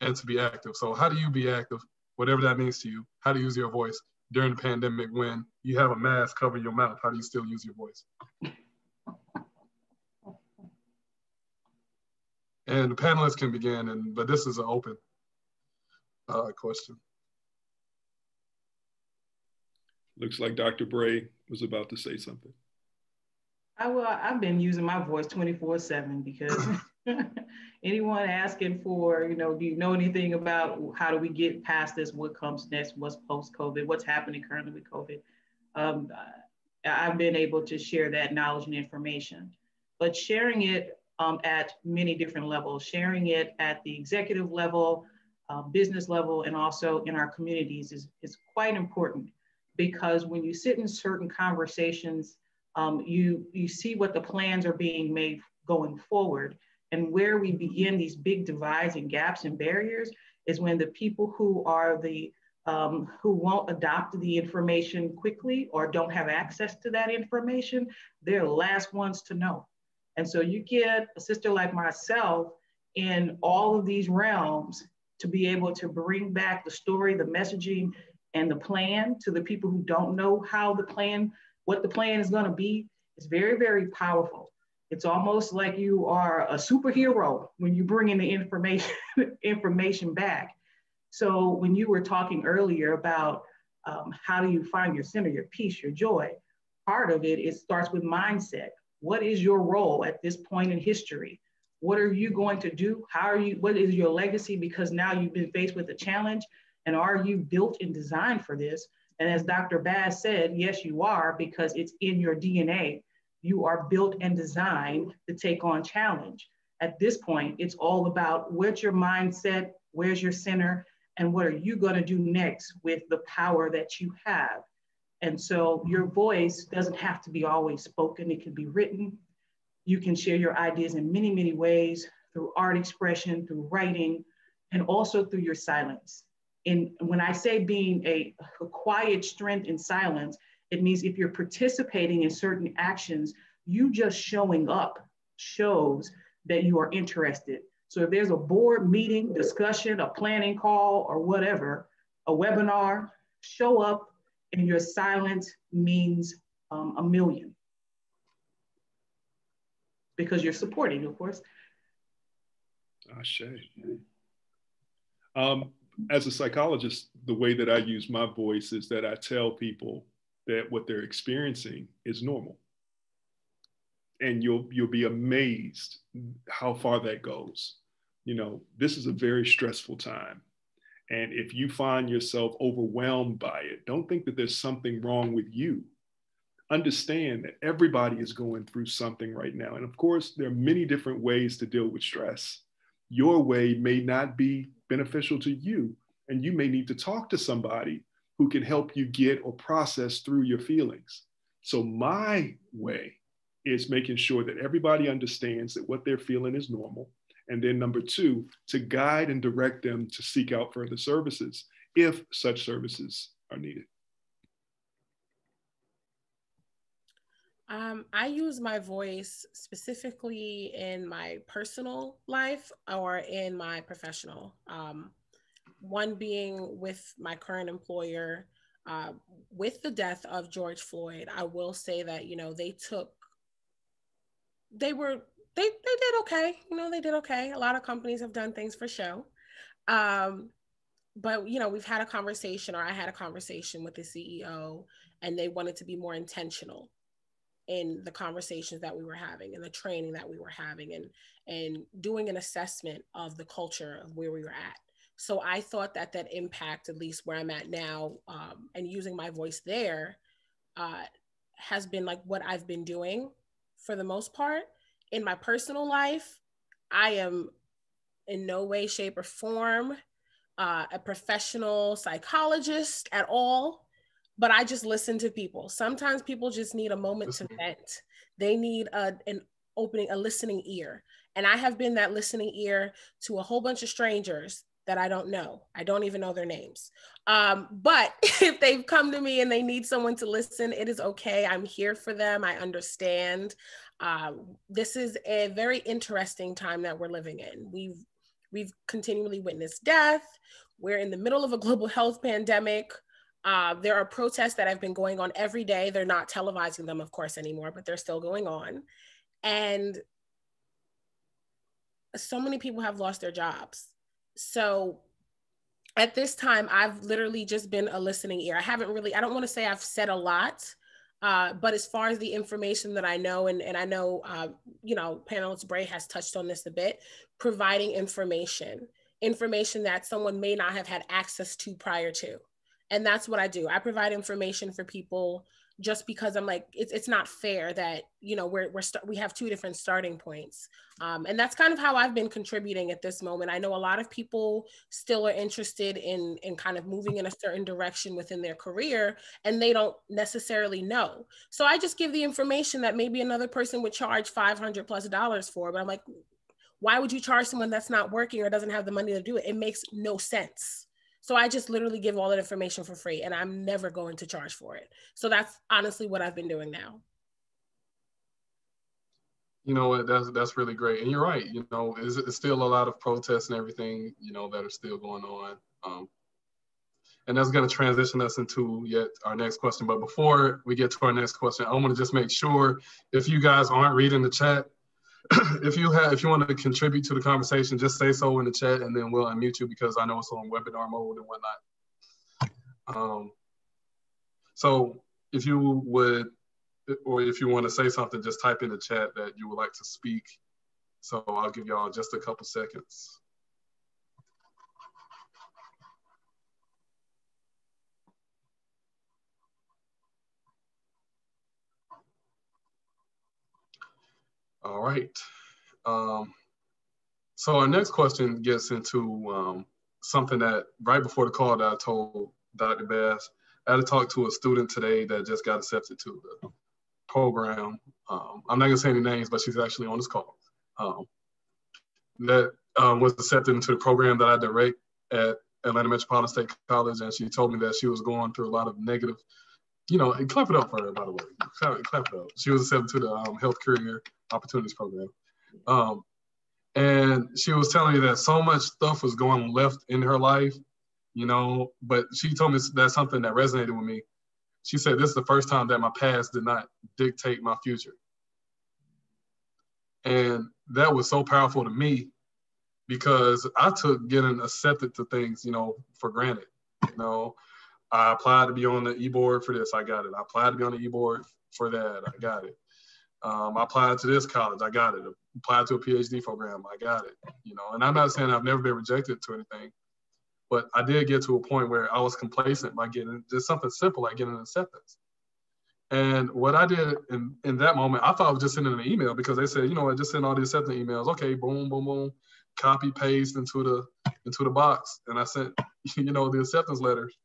and to be active. So how do you be active, whatever that means to you? How do you use your voice during the pandemic when you have a mask covering your mouth? How do you still use your voice? And the panelists can begin, but this is an open question. Looks like Dr. Bray was about to say something. I've been using my voice 24/7 because anyone asking for, do you know anything about how do we get past this? What comes next? What's post-COVID? What's happening currently with COVID? I've been able to share that knowledge and information, but sharing it at many different levels, sharing it at the executive level, business level, and also in our communities is quite important, because when you sit in certain conversations, you see what the plans are being made going forward, and where we begin these big divides and gaps and barriers is when the people who are who won't adopt the information quickly or don't have access to that information, they're the last ones to know. And so you get a sister like myself in all of these realms to be able to bring back the story, the messaging, and the plan to the people who don't know what the plan is going to be. It's very, very powerful. It's almost like you are a superhero when you bring in the information back. So when you were talking earlier about how do you find your center, your peace, your joy, part of it starts with mindset. What is your role at this point in history? What are you going to do? What is your legacy? Because now you've been faced with a challenge, and are you built and designed for this? And as Dr. Bass said, yes, you are, because it's in your DNA. You are built and designed to take on challenge. At this point, it's all about what's your mindset, where's your center, and what are you going to do next with the power that you have? And so your voice doesn't have to be always spoken. It can be written. You can share your ideas in many, many ways, through art expression, through writing, and also through your silence. And when I say being a quiet strength in silence, it means if you're participating in certain actions, you just showing up shows that you are interested. So if there's a board meeting, discussion, a planning call, or whatever, a webinar, show up, and your silence means a million. Because you're supporting, of course. Ashe. As a psychologist, the way that I use my voice is that I tell people that what they're experiencing is normal. And you'll be amazed how far that goes. This is a very stressful time. And if you find yourself overwhelmed by it, don't think that there's something wrong with you. Understand that everybody is going through something right now. And of course, there are many different ways to deal with stress. Your way may not be beneficial to you, and you may need to talk to somebody who can help you get or process through your feelings. So my way is making sure that everybody understands that what they're feeling is normal. And then number two, to guide and direct them to seek out further services if such services are needed. I use my voice specifically in my personal life or in my professional. One being with my current employer, with the death of George Floyd. I will say that, you know, they did okay. You know, they did okay. A lot of companies have done things for show. But, you know, we've had a conversation, or I had a conversation with the CEO, and they wanted to be more intentional in the conversations that we were having and the training that we were having, and doing an assessment of the culture of where we were at. So I thought that impact, at least where I'm at now, and using my voice there, has been like what I've been doing for the most part. In my personal life, I am in no way, shape, or form a professional psychologist at all, but I just listen to people. Sometimes people just need a moment to vent. They need a listening ear. And I have been that listening ear to a whole bunch of strangers that I don't know. I don't even know their names. But if they've come to me and they need someone to listen, it is okay. I'm here for them. I understand. This is a very interesting time that we're living in. We've continually witnessed death. We're in the middle of a global health pandemic. There are protests that have been going on every day. They're not televising them, of course, anymore, but they're still going on. And so many people have lost their jobs. So at this time, I've literally just been a listening ear. I don't want to say I've said a lot, but as far as the information that I know, and I know, you know, panelist Bray has touched on this a bit, providing information that someone may not have had access to prior to. And that's what I do. I provide information for people just because I'm like, it's not fair that, you know, we have two different starting points. And that's kind of how I've been contributing at this moment. I know a lot of people still are interested in kind of moving in a certain direction within their career, and they don't necessarily know. So I just give the information that maybe another person would charge $500+ for, but I'm like, why would you charge someone that's not working or doesn't have the money to do it? It makes no sense. So I just literally give all that information for free, and I'm never going to charge for it. So that's honestly what I've been doing now. You know what, that's really great. And you're right, you know, it's still a lot of protests and everything, you know, that are still going on. And that's going to transition us into yet our next question. But before we get to our next question, I want to just make sure, if you guys aren't reading the chat, if you want to contribute to the conversation, just say so in the chat, and then we'll unmute you, because I know it's on webinar mode and whatnot. So if you would, or if you want to say something, just type in the chat that you would like to speak. So I'll give y'all just a couple seconds. All right. So our next question gets into something that right before the call that I told Dr. Bass. I had to talk to a student today that just got accepted to the program. I'm not gonna say any names, but she's actually on this call. That was accepted into the program that I direct at Atlanta Metropolitan State College, and she told me that she was going through a lot of negative, you know, and clap it up for her, by the way. Clap it up. She was accepted to the Health Career Opportunities Program. And she was telling me that so much stuff was going left in her life, you know, but she told me that's something that resonated with me. She said, this is the first time that my past did not dictate my future. And that was so powerful to me, because I took getting accepted to things, you know, for granted. You know, I applied to be on the e-board for this, I got it. I applied to be on the e-board for that, I got it. I applied to this college, I got it. Applied to a PhD program, I got it. You know, and I'm not saying I've never been rejected to anything, but I did get to a point where I was complacent by getting just something simple like getting an acceptance. And what I did in that moment, I thought I was just sending an email, because they said, you know what, just send all the acceptance emails. Okay, boom, boom, boom, copy, paste into the box. And I sent, you know, the acceptance letters.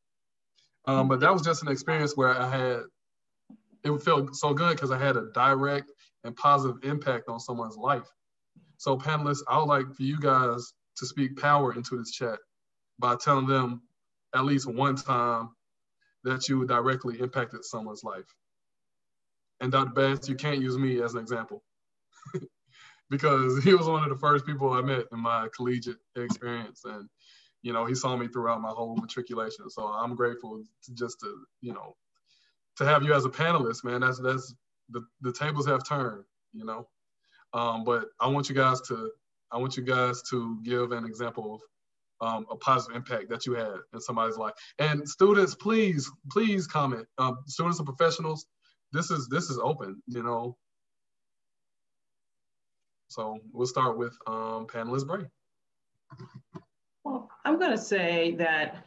But that was just an experience where it felt so good, because I had a direct and positive impact on someone's life. So panelists, I would like for you guys to speak power into this chat by telling them at least one time that you directly impacted someone's life. And Dr. Bass, you can't use me as an example because he was one of the first people I met in my collegiate experience. And, you know, he saw me throughout my whole matriculation. So I'm grateful to you know, to have you as a panelist, man. That's the tables have turned, you know. But I want you guys to give an example of a positive impact that you had in somebody's life. And students, please comment. Students and professionals, this is open, you know. So we'll start with panelist Bray. Well, I'm going to say that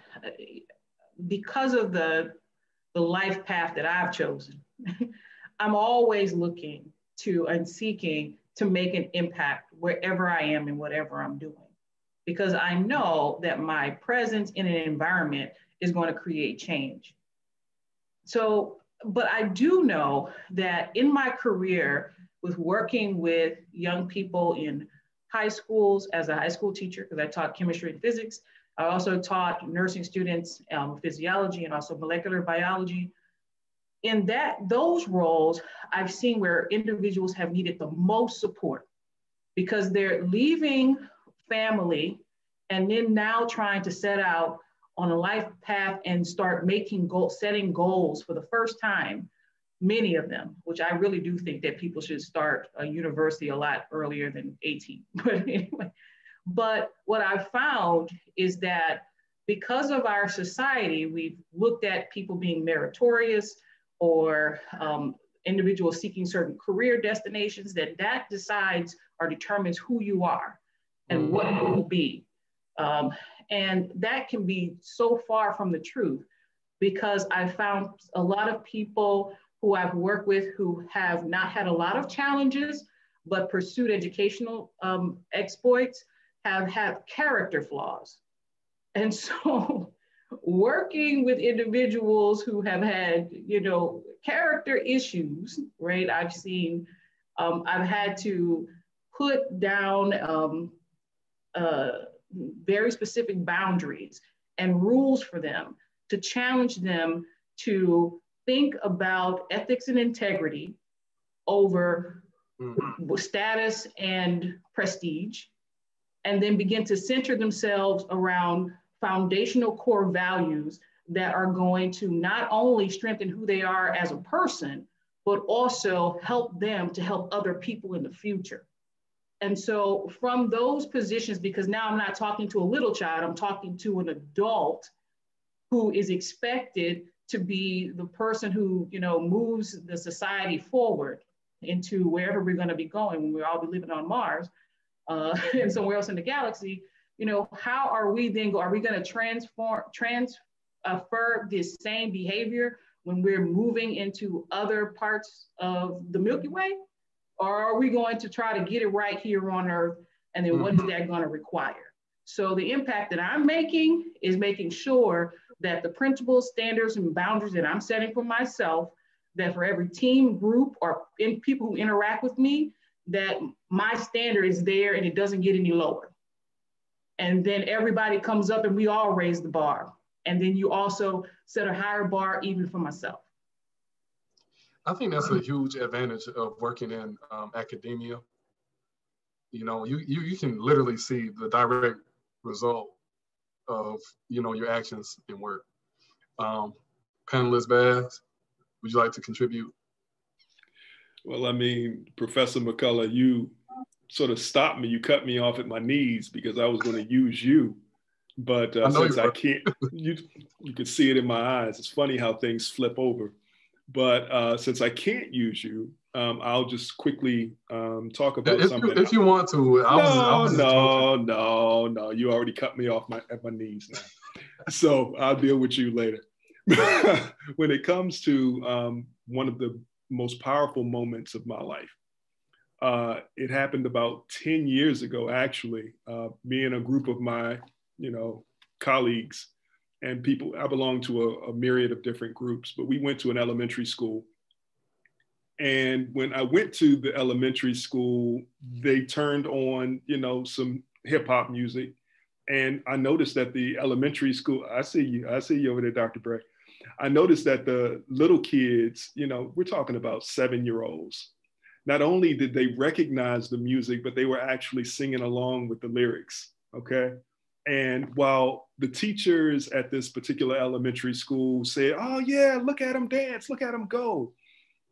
because of the life path that I've chosen, I'm always looking to and seeking to make an impact wherever I am and whatever I'm doing, because I know that my presence in an environment is going to create change. So, but I do know that in my career with working with young people in high schools as a high school teacher, because I taught chemistry and physics, I also taught nursing students physiology and also molecular biology. In those roles, I've seen where individuals have needed the most support because they're leaving family and then now trying to set out on a life path and start setting goals for the first time, many of them, which I really do think that people should start a university a lot earlier than 18. But anyway, but what I've found is that because of our society, we've looked at people being meritorious or individuals seeking certain career destinations, that decides or determines who you are and what you will be. And that can be so far from the truth because I found a lot of people who I've worked with who have not had a lot of challenges, but pursued educational exploits have had character flaws. And so working with individuals who have had, you know, character issues, right? I've had to put down very specific boundaries and rules for them to challenge them to think about ethics and integrity over status and prestige, and then begin to center themselves around foundational core values that are going to not only strengthen who they are as a person, but also help them to help other people in the future. And so from those positions, because now I'm not talking to a little child, I'm talking to an adult who is expected to be the person who, you know, moves the society forward into wherever we're going to be going when we'll all be living on Mars and somewhere else in the galaxy. You know, how are we then are we going to transfer this same behavior when we're moving into other parts of the Milky Way? Or are we going to try to get it right here on Earth? And then what is that going to require? So the impact that I'm making is making sure that the principles, standards, and boundaries that I'm setting for myself, that for every team, group, or people who interact with me, that my standard is there and it doesn't get any lower. And then everybody comes up and we all raise the bar. And then you also set a higher bar even for myself. I think that's a huge advantage of working in academia. You know, you can literally see the direct result of, you know, your actions in work. Panelist Bass, would you like to contribute? Well, I mean, Professor McCullough, you sort of stopped me. You cut me off at my knees because I was going to use you. But since I can't, you can see it in my eyes. It's funny how things flip over. But since I can't use you, I'll just quickly talk about something. If you want to. No. You already cut me off at my knees now. So I'll deal with you later. When it comes to one of the most powerful moments of my life, it happened about 10 years ago, actually. Me and a group of my, you know, colleagues and people, I belong to a myriad of different groups, but we went to an elementary school And when I went to the elementary school, they turned on, you know, some hip hop music. And I noticed that the elementary school, I see you over there, Dr. Bray. I noticed that the little kids, you know, we're talking about 7-year-olds. Not only did they recognize the music, but they were actually singing along with the lyrics. Okay. And while the teachers at this particular elementary school said, oh, yeah, look at them dance, look at them go,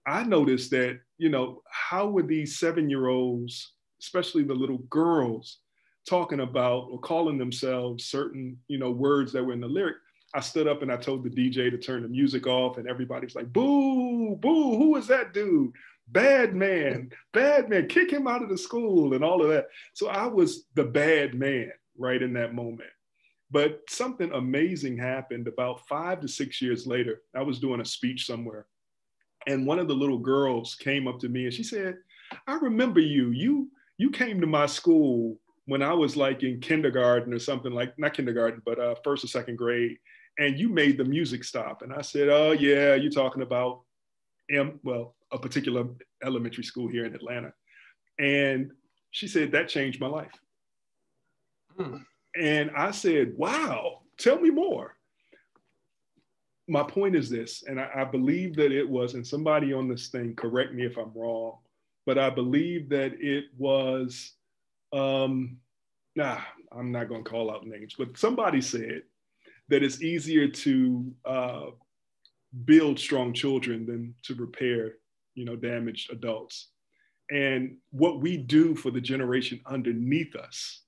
I noticed that, you know, how were these 7-year-olds, especially the little girls, talking about or calling themselves certain, you know, words that were in the lyric? I stood up and I told the DJ to turn the music off, and everybody's like, boo, boo, who is that dude? Bad man, kick him out of the school and all of that. So I was the bad man right in that moment. But something amazing happened about 5 to 6 years later. I was doing a speech somewhere, and one of the little girls came up to me and she said, I remember you. You came to my school when I was like in kindergarten or something, like not kindergarten, but first or second grade. And you made the music stop. And I said, oh yeah, you're talking about a particular elementary school here in Atlanta. And she said, that changed my life. And I said, wow, tell me more. My point is this, and I believe that it was, and somebody on this thing, correct me if I'm wrong, but I believe that it was, I'm not going to call out names, but somebody said that it's easier to build strong children than to repair, you know, damaged adults. And what we do for the generation underneath us,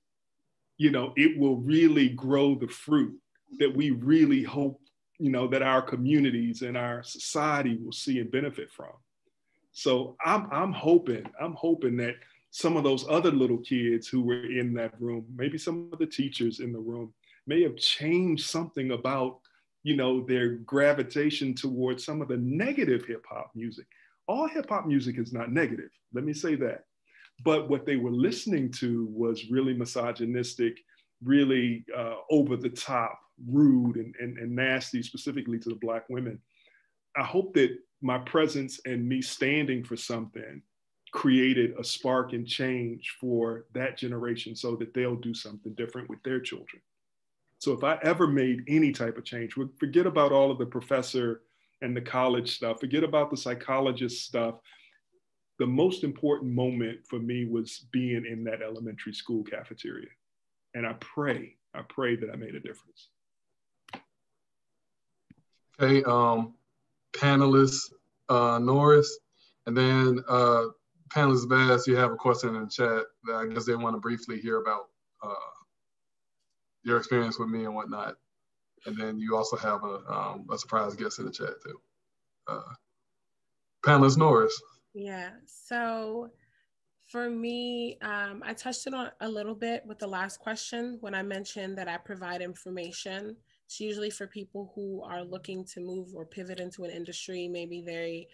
you know, it will really grow the fruit that we really hope, you know, that our communities and our society will see and benefit from. So I'm hoping that some of those other little kids who were in that room, maybe some of the teachers in the room, may have changed something about, you know, their gravitation towards some of the negative hip hop music. All hip hop music is not negative, let me say that. But what they were listening to was really misogynistic, really over the top, rude and nasty, specifically to the Black women. I hope that my presence and me standing for something created a spark and change for that generation so that they'll do something different with their children. So if I ever made any type of change, forget about all of the professor and the college stuff, forget about the psychologist stuff. The most important moment for me was being in that elementary school cafeteria. And I pray that I made a difference. Okay, panelist Norris, and then panelist Bass, you have a question in the chat that I guess they want to briefly hear about your experience with me and whatnot. And then you also have a surprise guest in the chat too. Panelist Norris. Yeah, so for me, I touched it on a little bit with the last question when I mentioned that I provide information. It's usually for people who are looking to move or pivot into an industry. Maybe they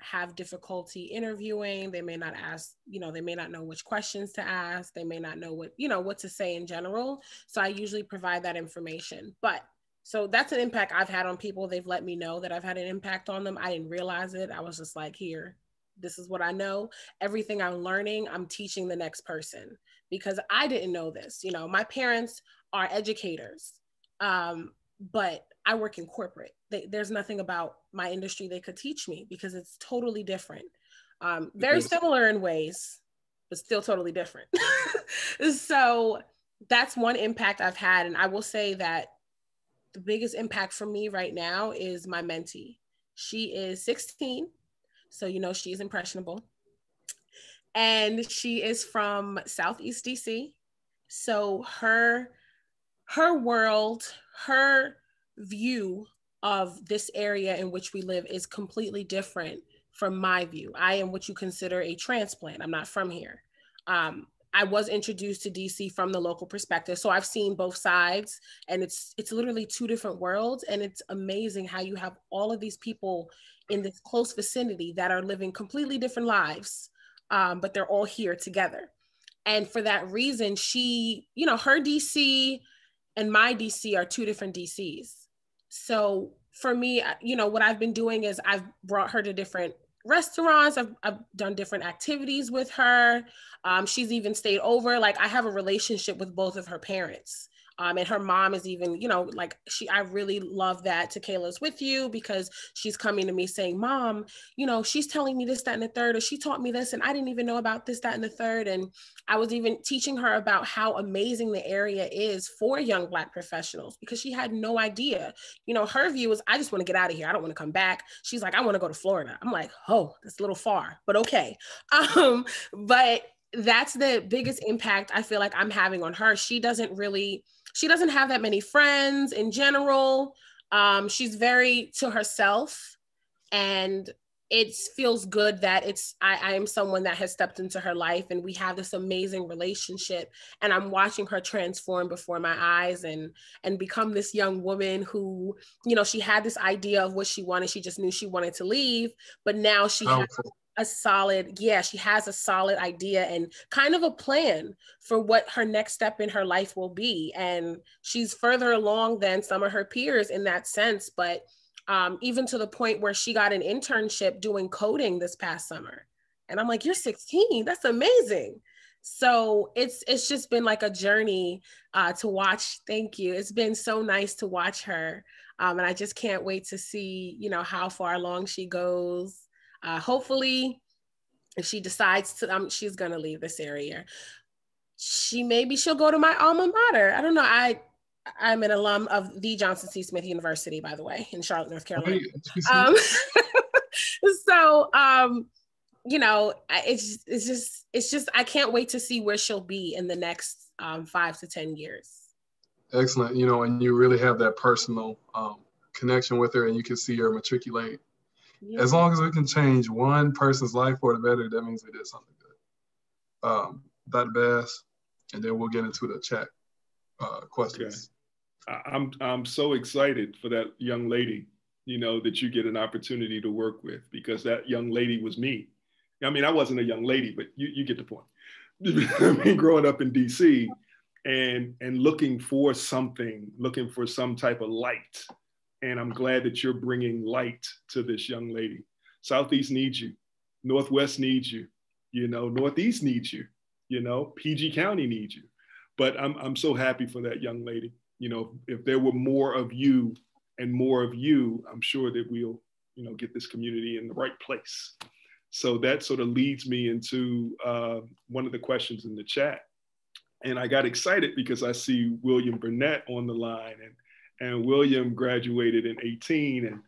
have difficulty interviewing. They may not ask, you know, they may not know which questions to ask. They may not know what, you know, what to say in general. So I usually provide that information. But so that's an impact I've had on people. They've let me know that I've had an impact on them. I didn't realize it. I was just like, here, this is what I know. Everything I'm learning, I'm teaching the next person because I didn't know this. You know, my parents are educators, but I work in corporate. There's nothing about my industry they could teach me because it's totally different. Very similar in ways, but still totally different. So that's one impact I've had. And I will say that the biggest impact for me right now is my mentee. She is 16. So, you know, she's impressionable. And she is from Southeast DC. So her world, her view of this area in which we live is completely different from my view. I am what you consider a transplant. I'm not from here. I was introduced to DC from the local perspective. So I've seen both sides, and it's literally two different worlds. And it's amazing how you have all of these people in this close vicinity that are living completely different lives, but they're all here together. And for that reason, she, you know, her DC and my DC are two different DCs. So for me, you know, what I've been doing is I've brought her to different restaurants. I've done different activities with her. She's even stayed over. Like, I have a relationship with both of her parents. And her mom is even, you know, like I really love that Tequela's with you, because she's coming to me saying, Mom, you know, she's telling me this, that, and the third, or she taught me this, and I didn't even know about this, that, and the third. And I was even teaching her about how amazing the area is for young Black professionals, because she had no idea. You know, her view is, I just want to get out of here. I don't want to come back. She's like, I want to go to Florida. I'm like, oh, that's a little far, but okay. But that's the biggest impact I feel like I'm having on her. She doesn't have that many friends in general. She's very to herself, and it feels good that I am someone that has stepped into her life, and we have this amazing relationship, and I'm watching her transform before my eyes and become this young woman who, you know, she had this idea of what she wanted. She just knew she wanted to leave, but now she has she has a solid idea and kind of a plan for what her next step in her life will be. And she's further along than some of her peers in that sense, but even to the point where she got an internship doing coding this past summer. And I'm like, you're 16, that's amazing. So it's just been like a journey to watch. Thank you. It's been so nice to watch her. And I just can't wait to see, you know, how far along she goes. Hopefully, if she decides to, she's gonna leave this area. She'll go to my alma mater. I don't know. I'm an alum of the Johnson C. Smith University, by the way, in Charlotte, North Carolina. So, you know, it's just, I can't wait to see where she'll be in the next 5 to 10 years. Excellent. You know, and you really have that personal connection with her, and you can see her matriculate. Yeah. As long as we can change one person's life for the better, that means we did something good. Dr. Bass, and then we'll get into the chat questions. Okay. I'm so excited for that young lady, you know, that you get an opportunity to work with, because that young lady was me. I mean, I wasn't a young lady, but you get the point. I mean, growing up in DC and looking for some type of light. And I'm glad that you're bringing light to this young lady. Southeast needs you. Northwest needs you. You know, Northeast needs you. You know, PG County needs you. But I'm so happy for that young lady. You know, if there were more of you and more of you, I'm sure that we'll, you know, get this community in the right place. So that sort of leads me into one of the questions in the chat. And I got excited because I see William Burnett on the line, and William graduated in 2018, and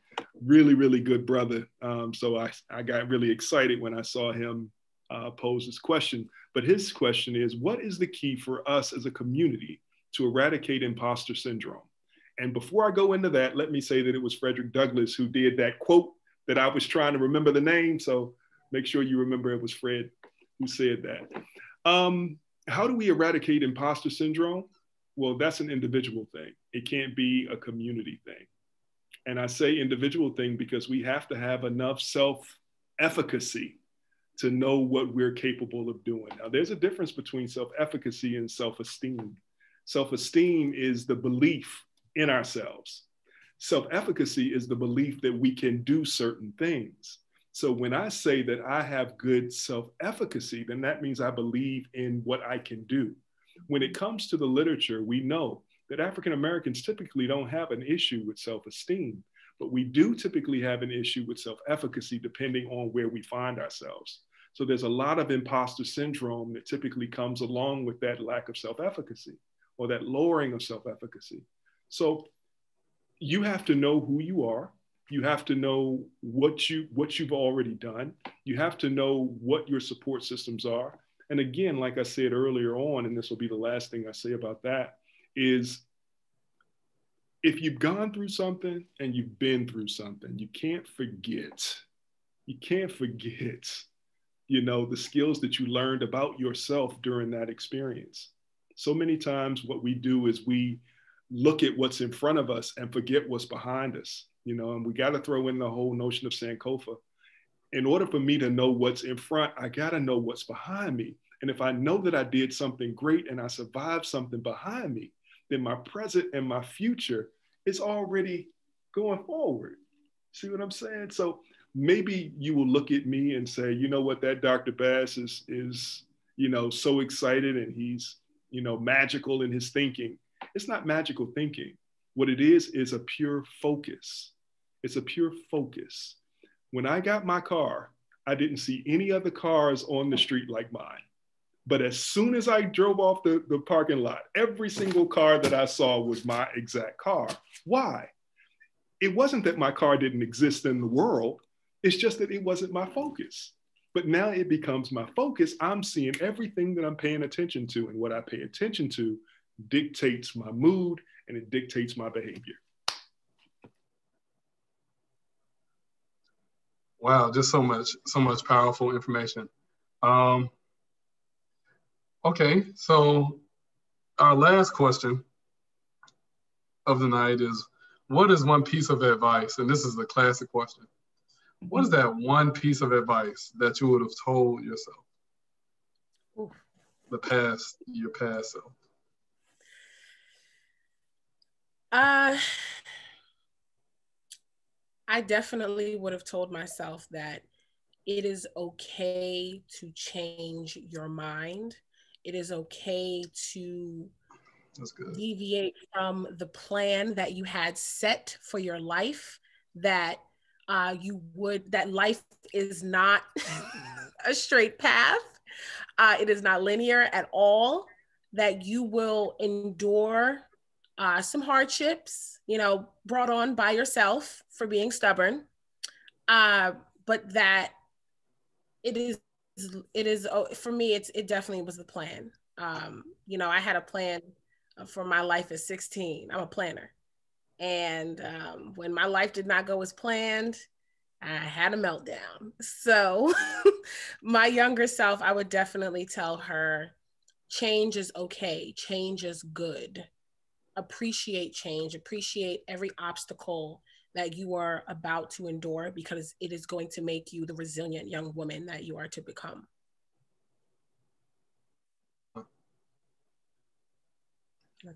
really, really good brother. So I got really excited when I saw him pose this question. But his question is, what is the key for us as a community to eradicate imposter syndrome? And before I go into that, let me say that it was Frederick Douglass who did that quote that I was trying to remember the name. So make sure you remember it was Fred who said that. How do we eradicate imposter syndrome? Well, that's an individual thing. It can't be a community thing. And I say individual thing because we have to have enough self-efficacy to know what we're capable of doing. Now, there's a difference between self-efficacy and self-esteem. Self-esteem is the belief in ourselves. Self-efficacy is the belief that we can do certain things. So when I say that I have good self-efficacy, then that means I believe in what I can do. When it comes to the literature, we know that African Americans typically don't have an issue with self-esteem, but we do typically have an issue with self-efficacy depending on where we find ourselves. So there's a lot of imposter syndrome that typically comes along with that lack of self-efficacy or that lowering of self-efficacy. So you have to know who you are. You have to know what you've already done. You have to know what your support systems are. And again, like I said earlier on, and this will be the last thing I say about that, is if you've gone through something and you've been through something, you can't forget, you know, the skills that you learned about yourself during that experience. So many times what we do is we look at what's in front of us and forget what's behind us, you know, and we got to throw in the whole notion of Sankofa. In order for me to know what's in front, I got to know what's behind me. And if I know that I did something great and I survived something behind me, then my present and my future is already going forward. See what I'm saying? So maybe you will look at me and say, you know what, that Dr. Bass is so excited, and he's, magical in his thinking. It's not magical thinking. What it is a pure focus. It's a pure focus. When I got my car, I didn't see any other cars on the street like mine. But as soon as I drove off the parking lot, every single car that I saw was my exact car. Why? It wasn't that my car didn't exist in the world. It's just that it wasn't my focus. But now it becomes my focus. I'm seeing everything that I'm paying attention to, and what I pay attention to dictates my mood, and it dictates my behavior. Wow, just so much powerful information. Okay, so our last question of the night is, what is one piece of advice? And this is the classic question. What is that one piece of advice that you would have told yourself? Oof. Your past self? I definitely would have told myself that it is okay to change your mind. It is okay to deviate from the plan that you had set for your life, that life is not a straight path. It is not linear at all, that you will endure some hardships, brought on by yourself for being stubborn, but that it is for me, it definitely was the plan. I had a plan for my life at 16. I'm a planner. And when my life did not go as planned, I had a meltdown. So my younger self, I would definitely tell her, change is okay. Change is good. Appreciate change. Appreciate every obstacle that you are about to endure, because it is going to make you the resilient young woman that you are to become.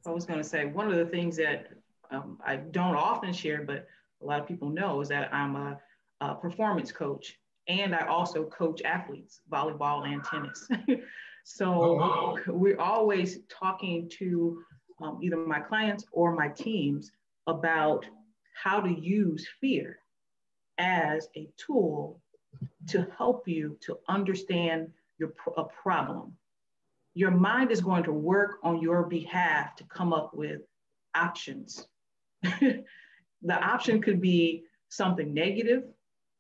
I was going to say, one of the things that I don't often share, but a lot of people know, is that I'm a performance coach, and I also coach athletes, volleyball and tennis. So we're always talking to either my clients or my teams about how to use fear as a tool to help you to understand a problem. Your mind is going to work on your behalf to come up with options. The option could be something negative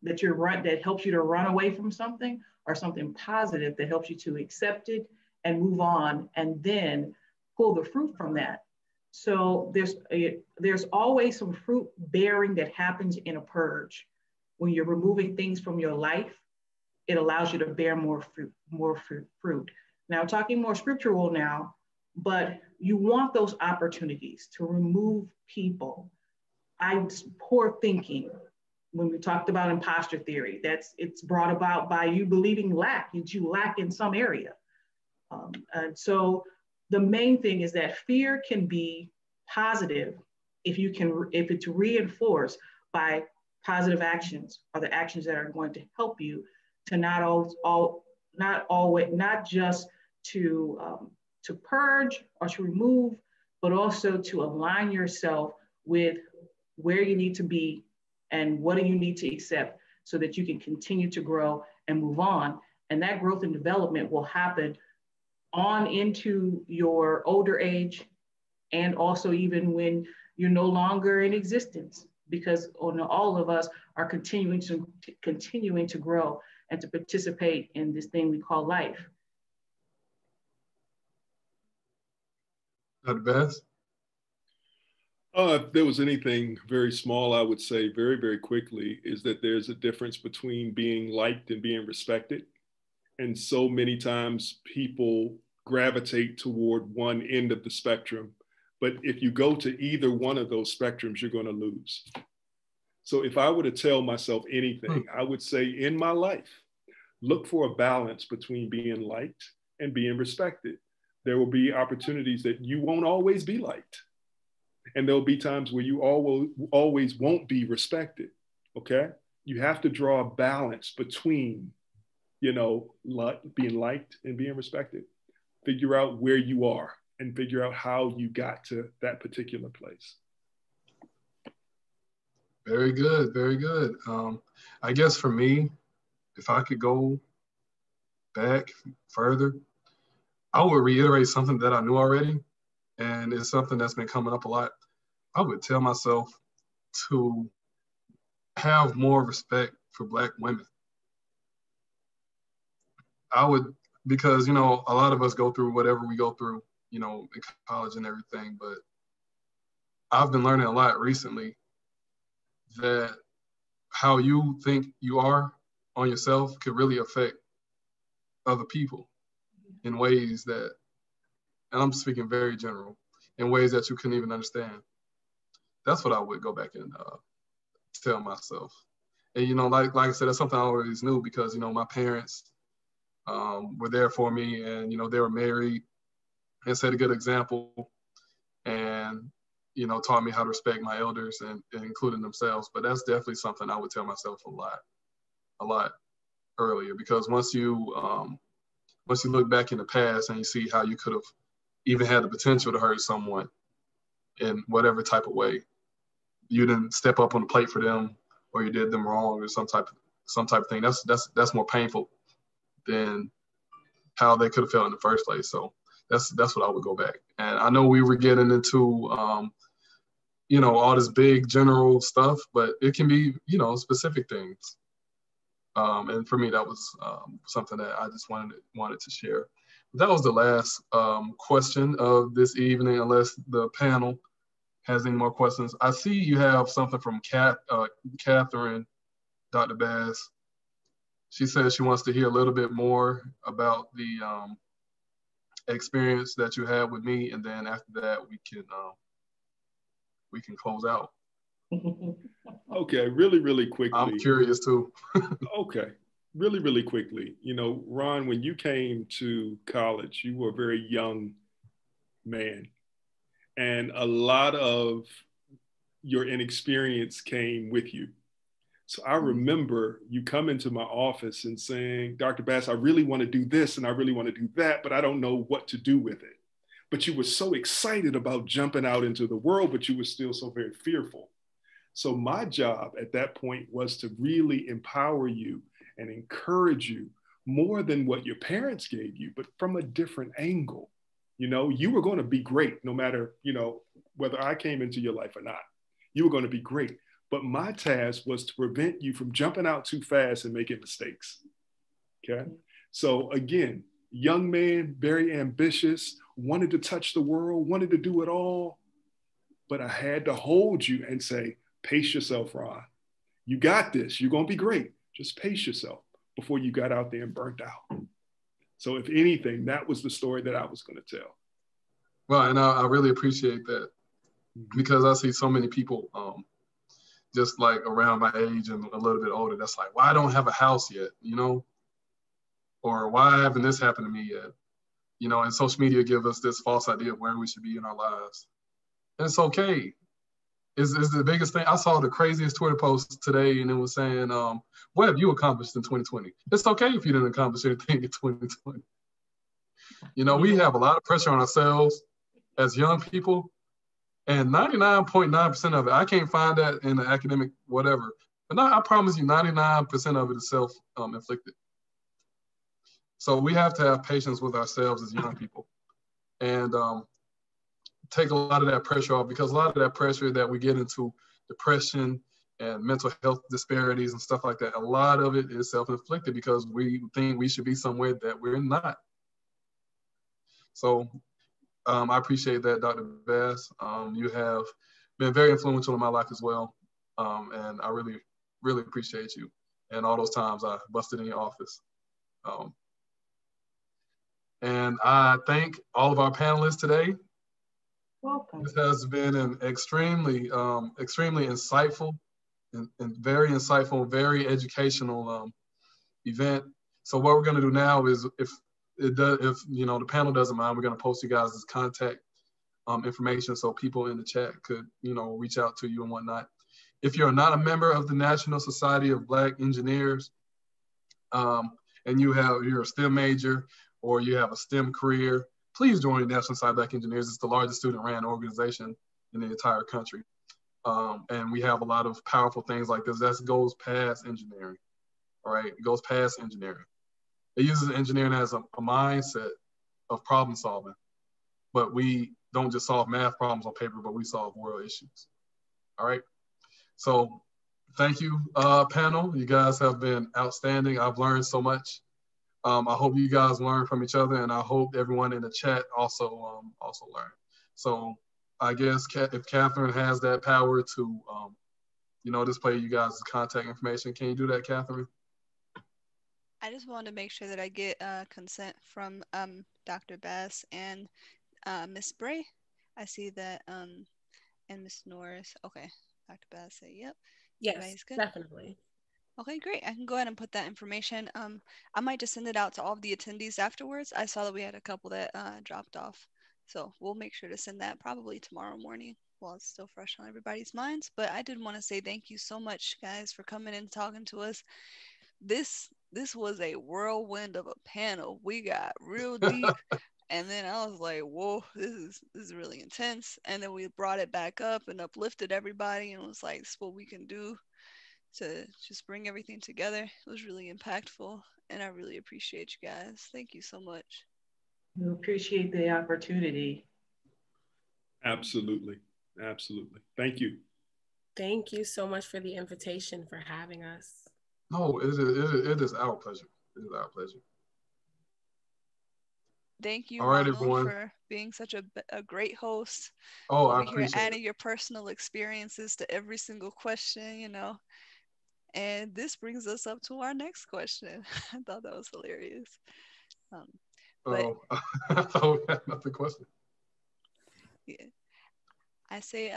that helps you to run away from something, or something positive that helps you to accept it and move on, and then pull the fruit from that. So there's always some fruit bearing that happens in a purge. When you're removing things from your life, it allows you to bear more fruit. Now, talking more scriptural now, but you want those opportunities to remove people. Poor thinking. When we talked about imposter theory, it's brought about by you believing that you lack in some area. And so the main thing is that fear can be positive if it's reinforced by positive actions, or the actions that are going to help you to not just to purge or to remove, but also to align yourself with where you need to be and what do you need to accept, so that you can continue to grow and move on. And that growth and development will happen on into your older age, and also even when you're no longer in existence, because all of us are continuing to grow and to participate in this thing we call life. Dr. Bass? If there was anything very small, I would say very, very quickly, is that there's a difference between being liked and being respected. And so many times people gravitate toward one end of the spectrum. But if you go to either one of those spectrums, you're going to lose. So if I were to tell myself anything, I would say, in my life, look for a balance between being liked and being respected. There will be opportunities that you won't always be liked. And there'll be times where you always won't be respected, okay? you have to draw a balance between, you know, being liked and being respected. Figure out where you are and figure out how you got to that particular place. Very good, very good. I guess for me, if I could go back further, I would reiterate something that I knew already, and it's something that's been coming up a lot. I would tell myself to have more respect for Black women. I would, because, you know, a lot of us go through whatever we go through, you know, in college and everything, but I've been learning a lot recently that how you think you are on yourself could really affect other people in ways that, and I'm speaking very general, in ways that you couldn't even understand. That's what I would go back and tell myself. And, you know, like I said, that's something I always knew because, you know, my parents were there for me, and, you know, they were married and set a good example, and, you know, taught me how to respect my elders and including themselves. But that's definitely something I would tell myself a lot earlier, because once you look back in the past and you see how you could have even had the potential to hurt someone in whatever type of way, you didn't step up on the plate for them, or you did them wrong, or some type of thing. That's more painful than how they could have felt in the first place. So that's what I would go back. And I know we were getting into you know, all this big general stuff, but it can be, you know, specific things. And for me, that was something that I just wanted to share. That was the last question of this evening, unless the panel has any more questions. I see you have something from Catherine, Dr. Bass. She says she wants to hear a little bit more about the experience that you had with me, and then after that we can close out. Okay, really quickly. I'm curious too. Okay, really quickly. You know, Ron, when you came to college, you were a very young man, and a lot of your inexperience came with you. So I remember you coming to my office and saying, Dr. Bass, I really want to do this and I really want to do that, but I don't know what to do with it. But you were so excited about jumping out into the world, but you were still so very fearful. So my job at that point was to really empower you and encourage you more than what your parents gave you, but from a different angle. You know, you were going to be great no matter, you know, whether I came into your life or not. You were going to be great. But my task was to prevent you from jumping out too fast and making mistakes. Okay. So again, young man, very ambitious, wanted to touch the world, wanted to do it all. But I had to hold you and say, pace yourself, Ron. You got this. You're going to be great. Just pace yourself before you got out there and burnt out. So if anything, that was the story that I was going to tell. Well, and I really appreciate that, because I see so many people just like around my age and a little bit older, that's like, why I don't have a house yet, you know? Or why haven't this happened to me yet? You know, and social media give us this false idea of where we should be in our lives. And it's okay. It's the biggest thing. I saw the craziest Twitter post today, and it was saying, what have you accomplished in 2020? It's okay if you didn't accomplish anything in 2020. You know, we have a lot of pressure on ourselves as young people, and 99.9% of it, I can't find that in the academic whatever, but I promise you 99% of it is self-inflicted. So we have to have patience with ourselves as young people, and take a lot of that pressure off, because a lot of that pressure that we get into, depression and mental health disparities and stuff like that, a lot of it is self-inflicted because we think we should be somewhere that we're not. So I appreciate that, Dr. Bass. You have been very influential in my life as well. And I really, really appreciate you. And all those times I busted in your office. And I thank all of our panelists today. Welcome. This has been an extremely insightful and very insightful, very educational event. So what we're going to do now is, if you know the panel doesn't mind, we're going to post you guys' contact information so people in the chat could, you know, reach out to you and whatnot. If you're not a member of the National Society of Black Engineers, and you're a STEM major or you have a STEM career, please join the National Society of Black Engineers. It's the largest student-ran organization in the entire country. And we have a lot of powerful things like this. That goes past engineering, all right? It goes past engineering. It uses engineering as a mindset of problem solving, but we don't just solve math problems on paper, but we solve world issues, all right? So thank you, panel. You guys have been outstanding. I've learned so much. I hope you guys learn from each other, and I hope everyone in the chat also learn. So I guess if Catherine has that power to, display you guys' contact information, can you do that, Catherine? I just wanted to make sure that I get consent from Dr. Bass and Miss Bray. I see that, and Miss Norris. Okay, Dr. Bass said, yep. Yes, everybody's good. definitely. Okay, great. I can go ahead and put that information. I might just send it out to all of the attendees afterwards. I saw that we had a couple that dropped off. So we'll make sure to send that probably tomorrow morning while it's still fresh on everybody's minds. But I did want to say thank you so much, guys, for coming and talking to us. This was a whirlwind of a panel. We got real deep. And then I was like, whoa, this is really intense. And then we brought it back up and uplifted everybody and was like, this is what we can do to just bring everything together. It was really impactful, and I really appreciate you guys. Thank you so much. We appreciate the opportunity. Absolutely. Absolutely. Thank you. Thank you so much for the invitation, for having us. No, it is our pleasure. It is our pleasure. Thank you, all right, Ronald, everyone, for being such a great host. Oh, over I here appreciate adding it. your personal experiences to every single question, And this brings us up to our next question. I thought that was hilarious. But Oh, I thought we had another question. yeah, I say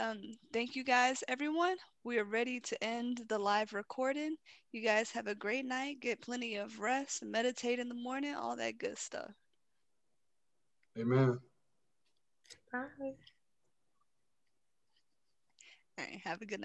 thank you guys, everyone. We are ready to end the live recording. You guys have a great night. Get plenty of rest, meditate in the morning, all that good stuff. Amen. Bye. All right, have a good night.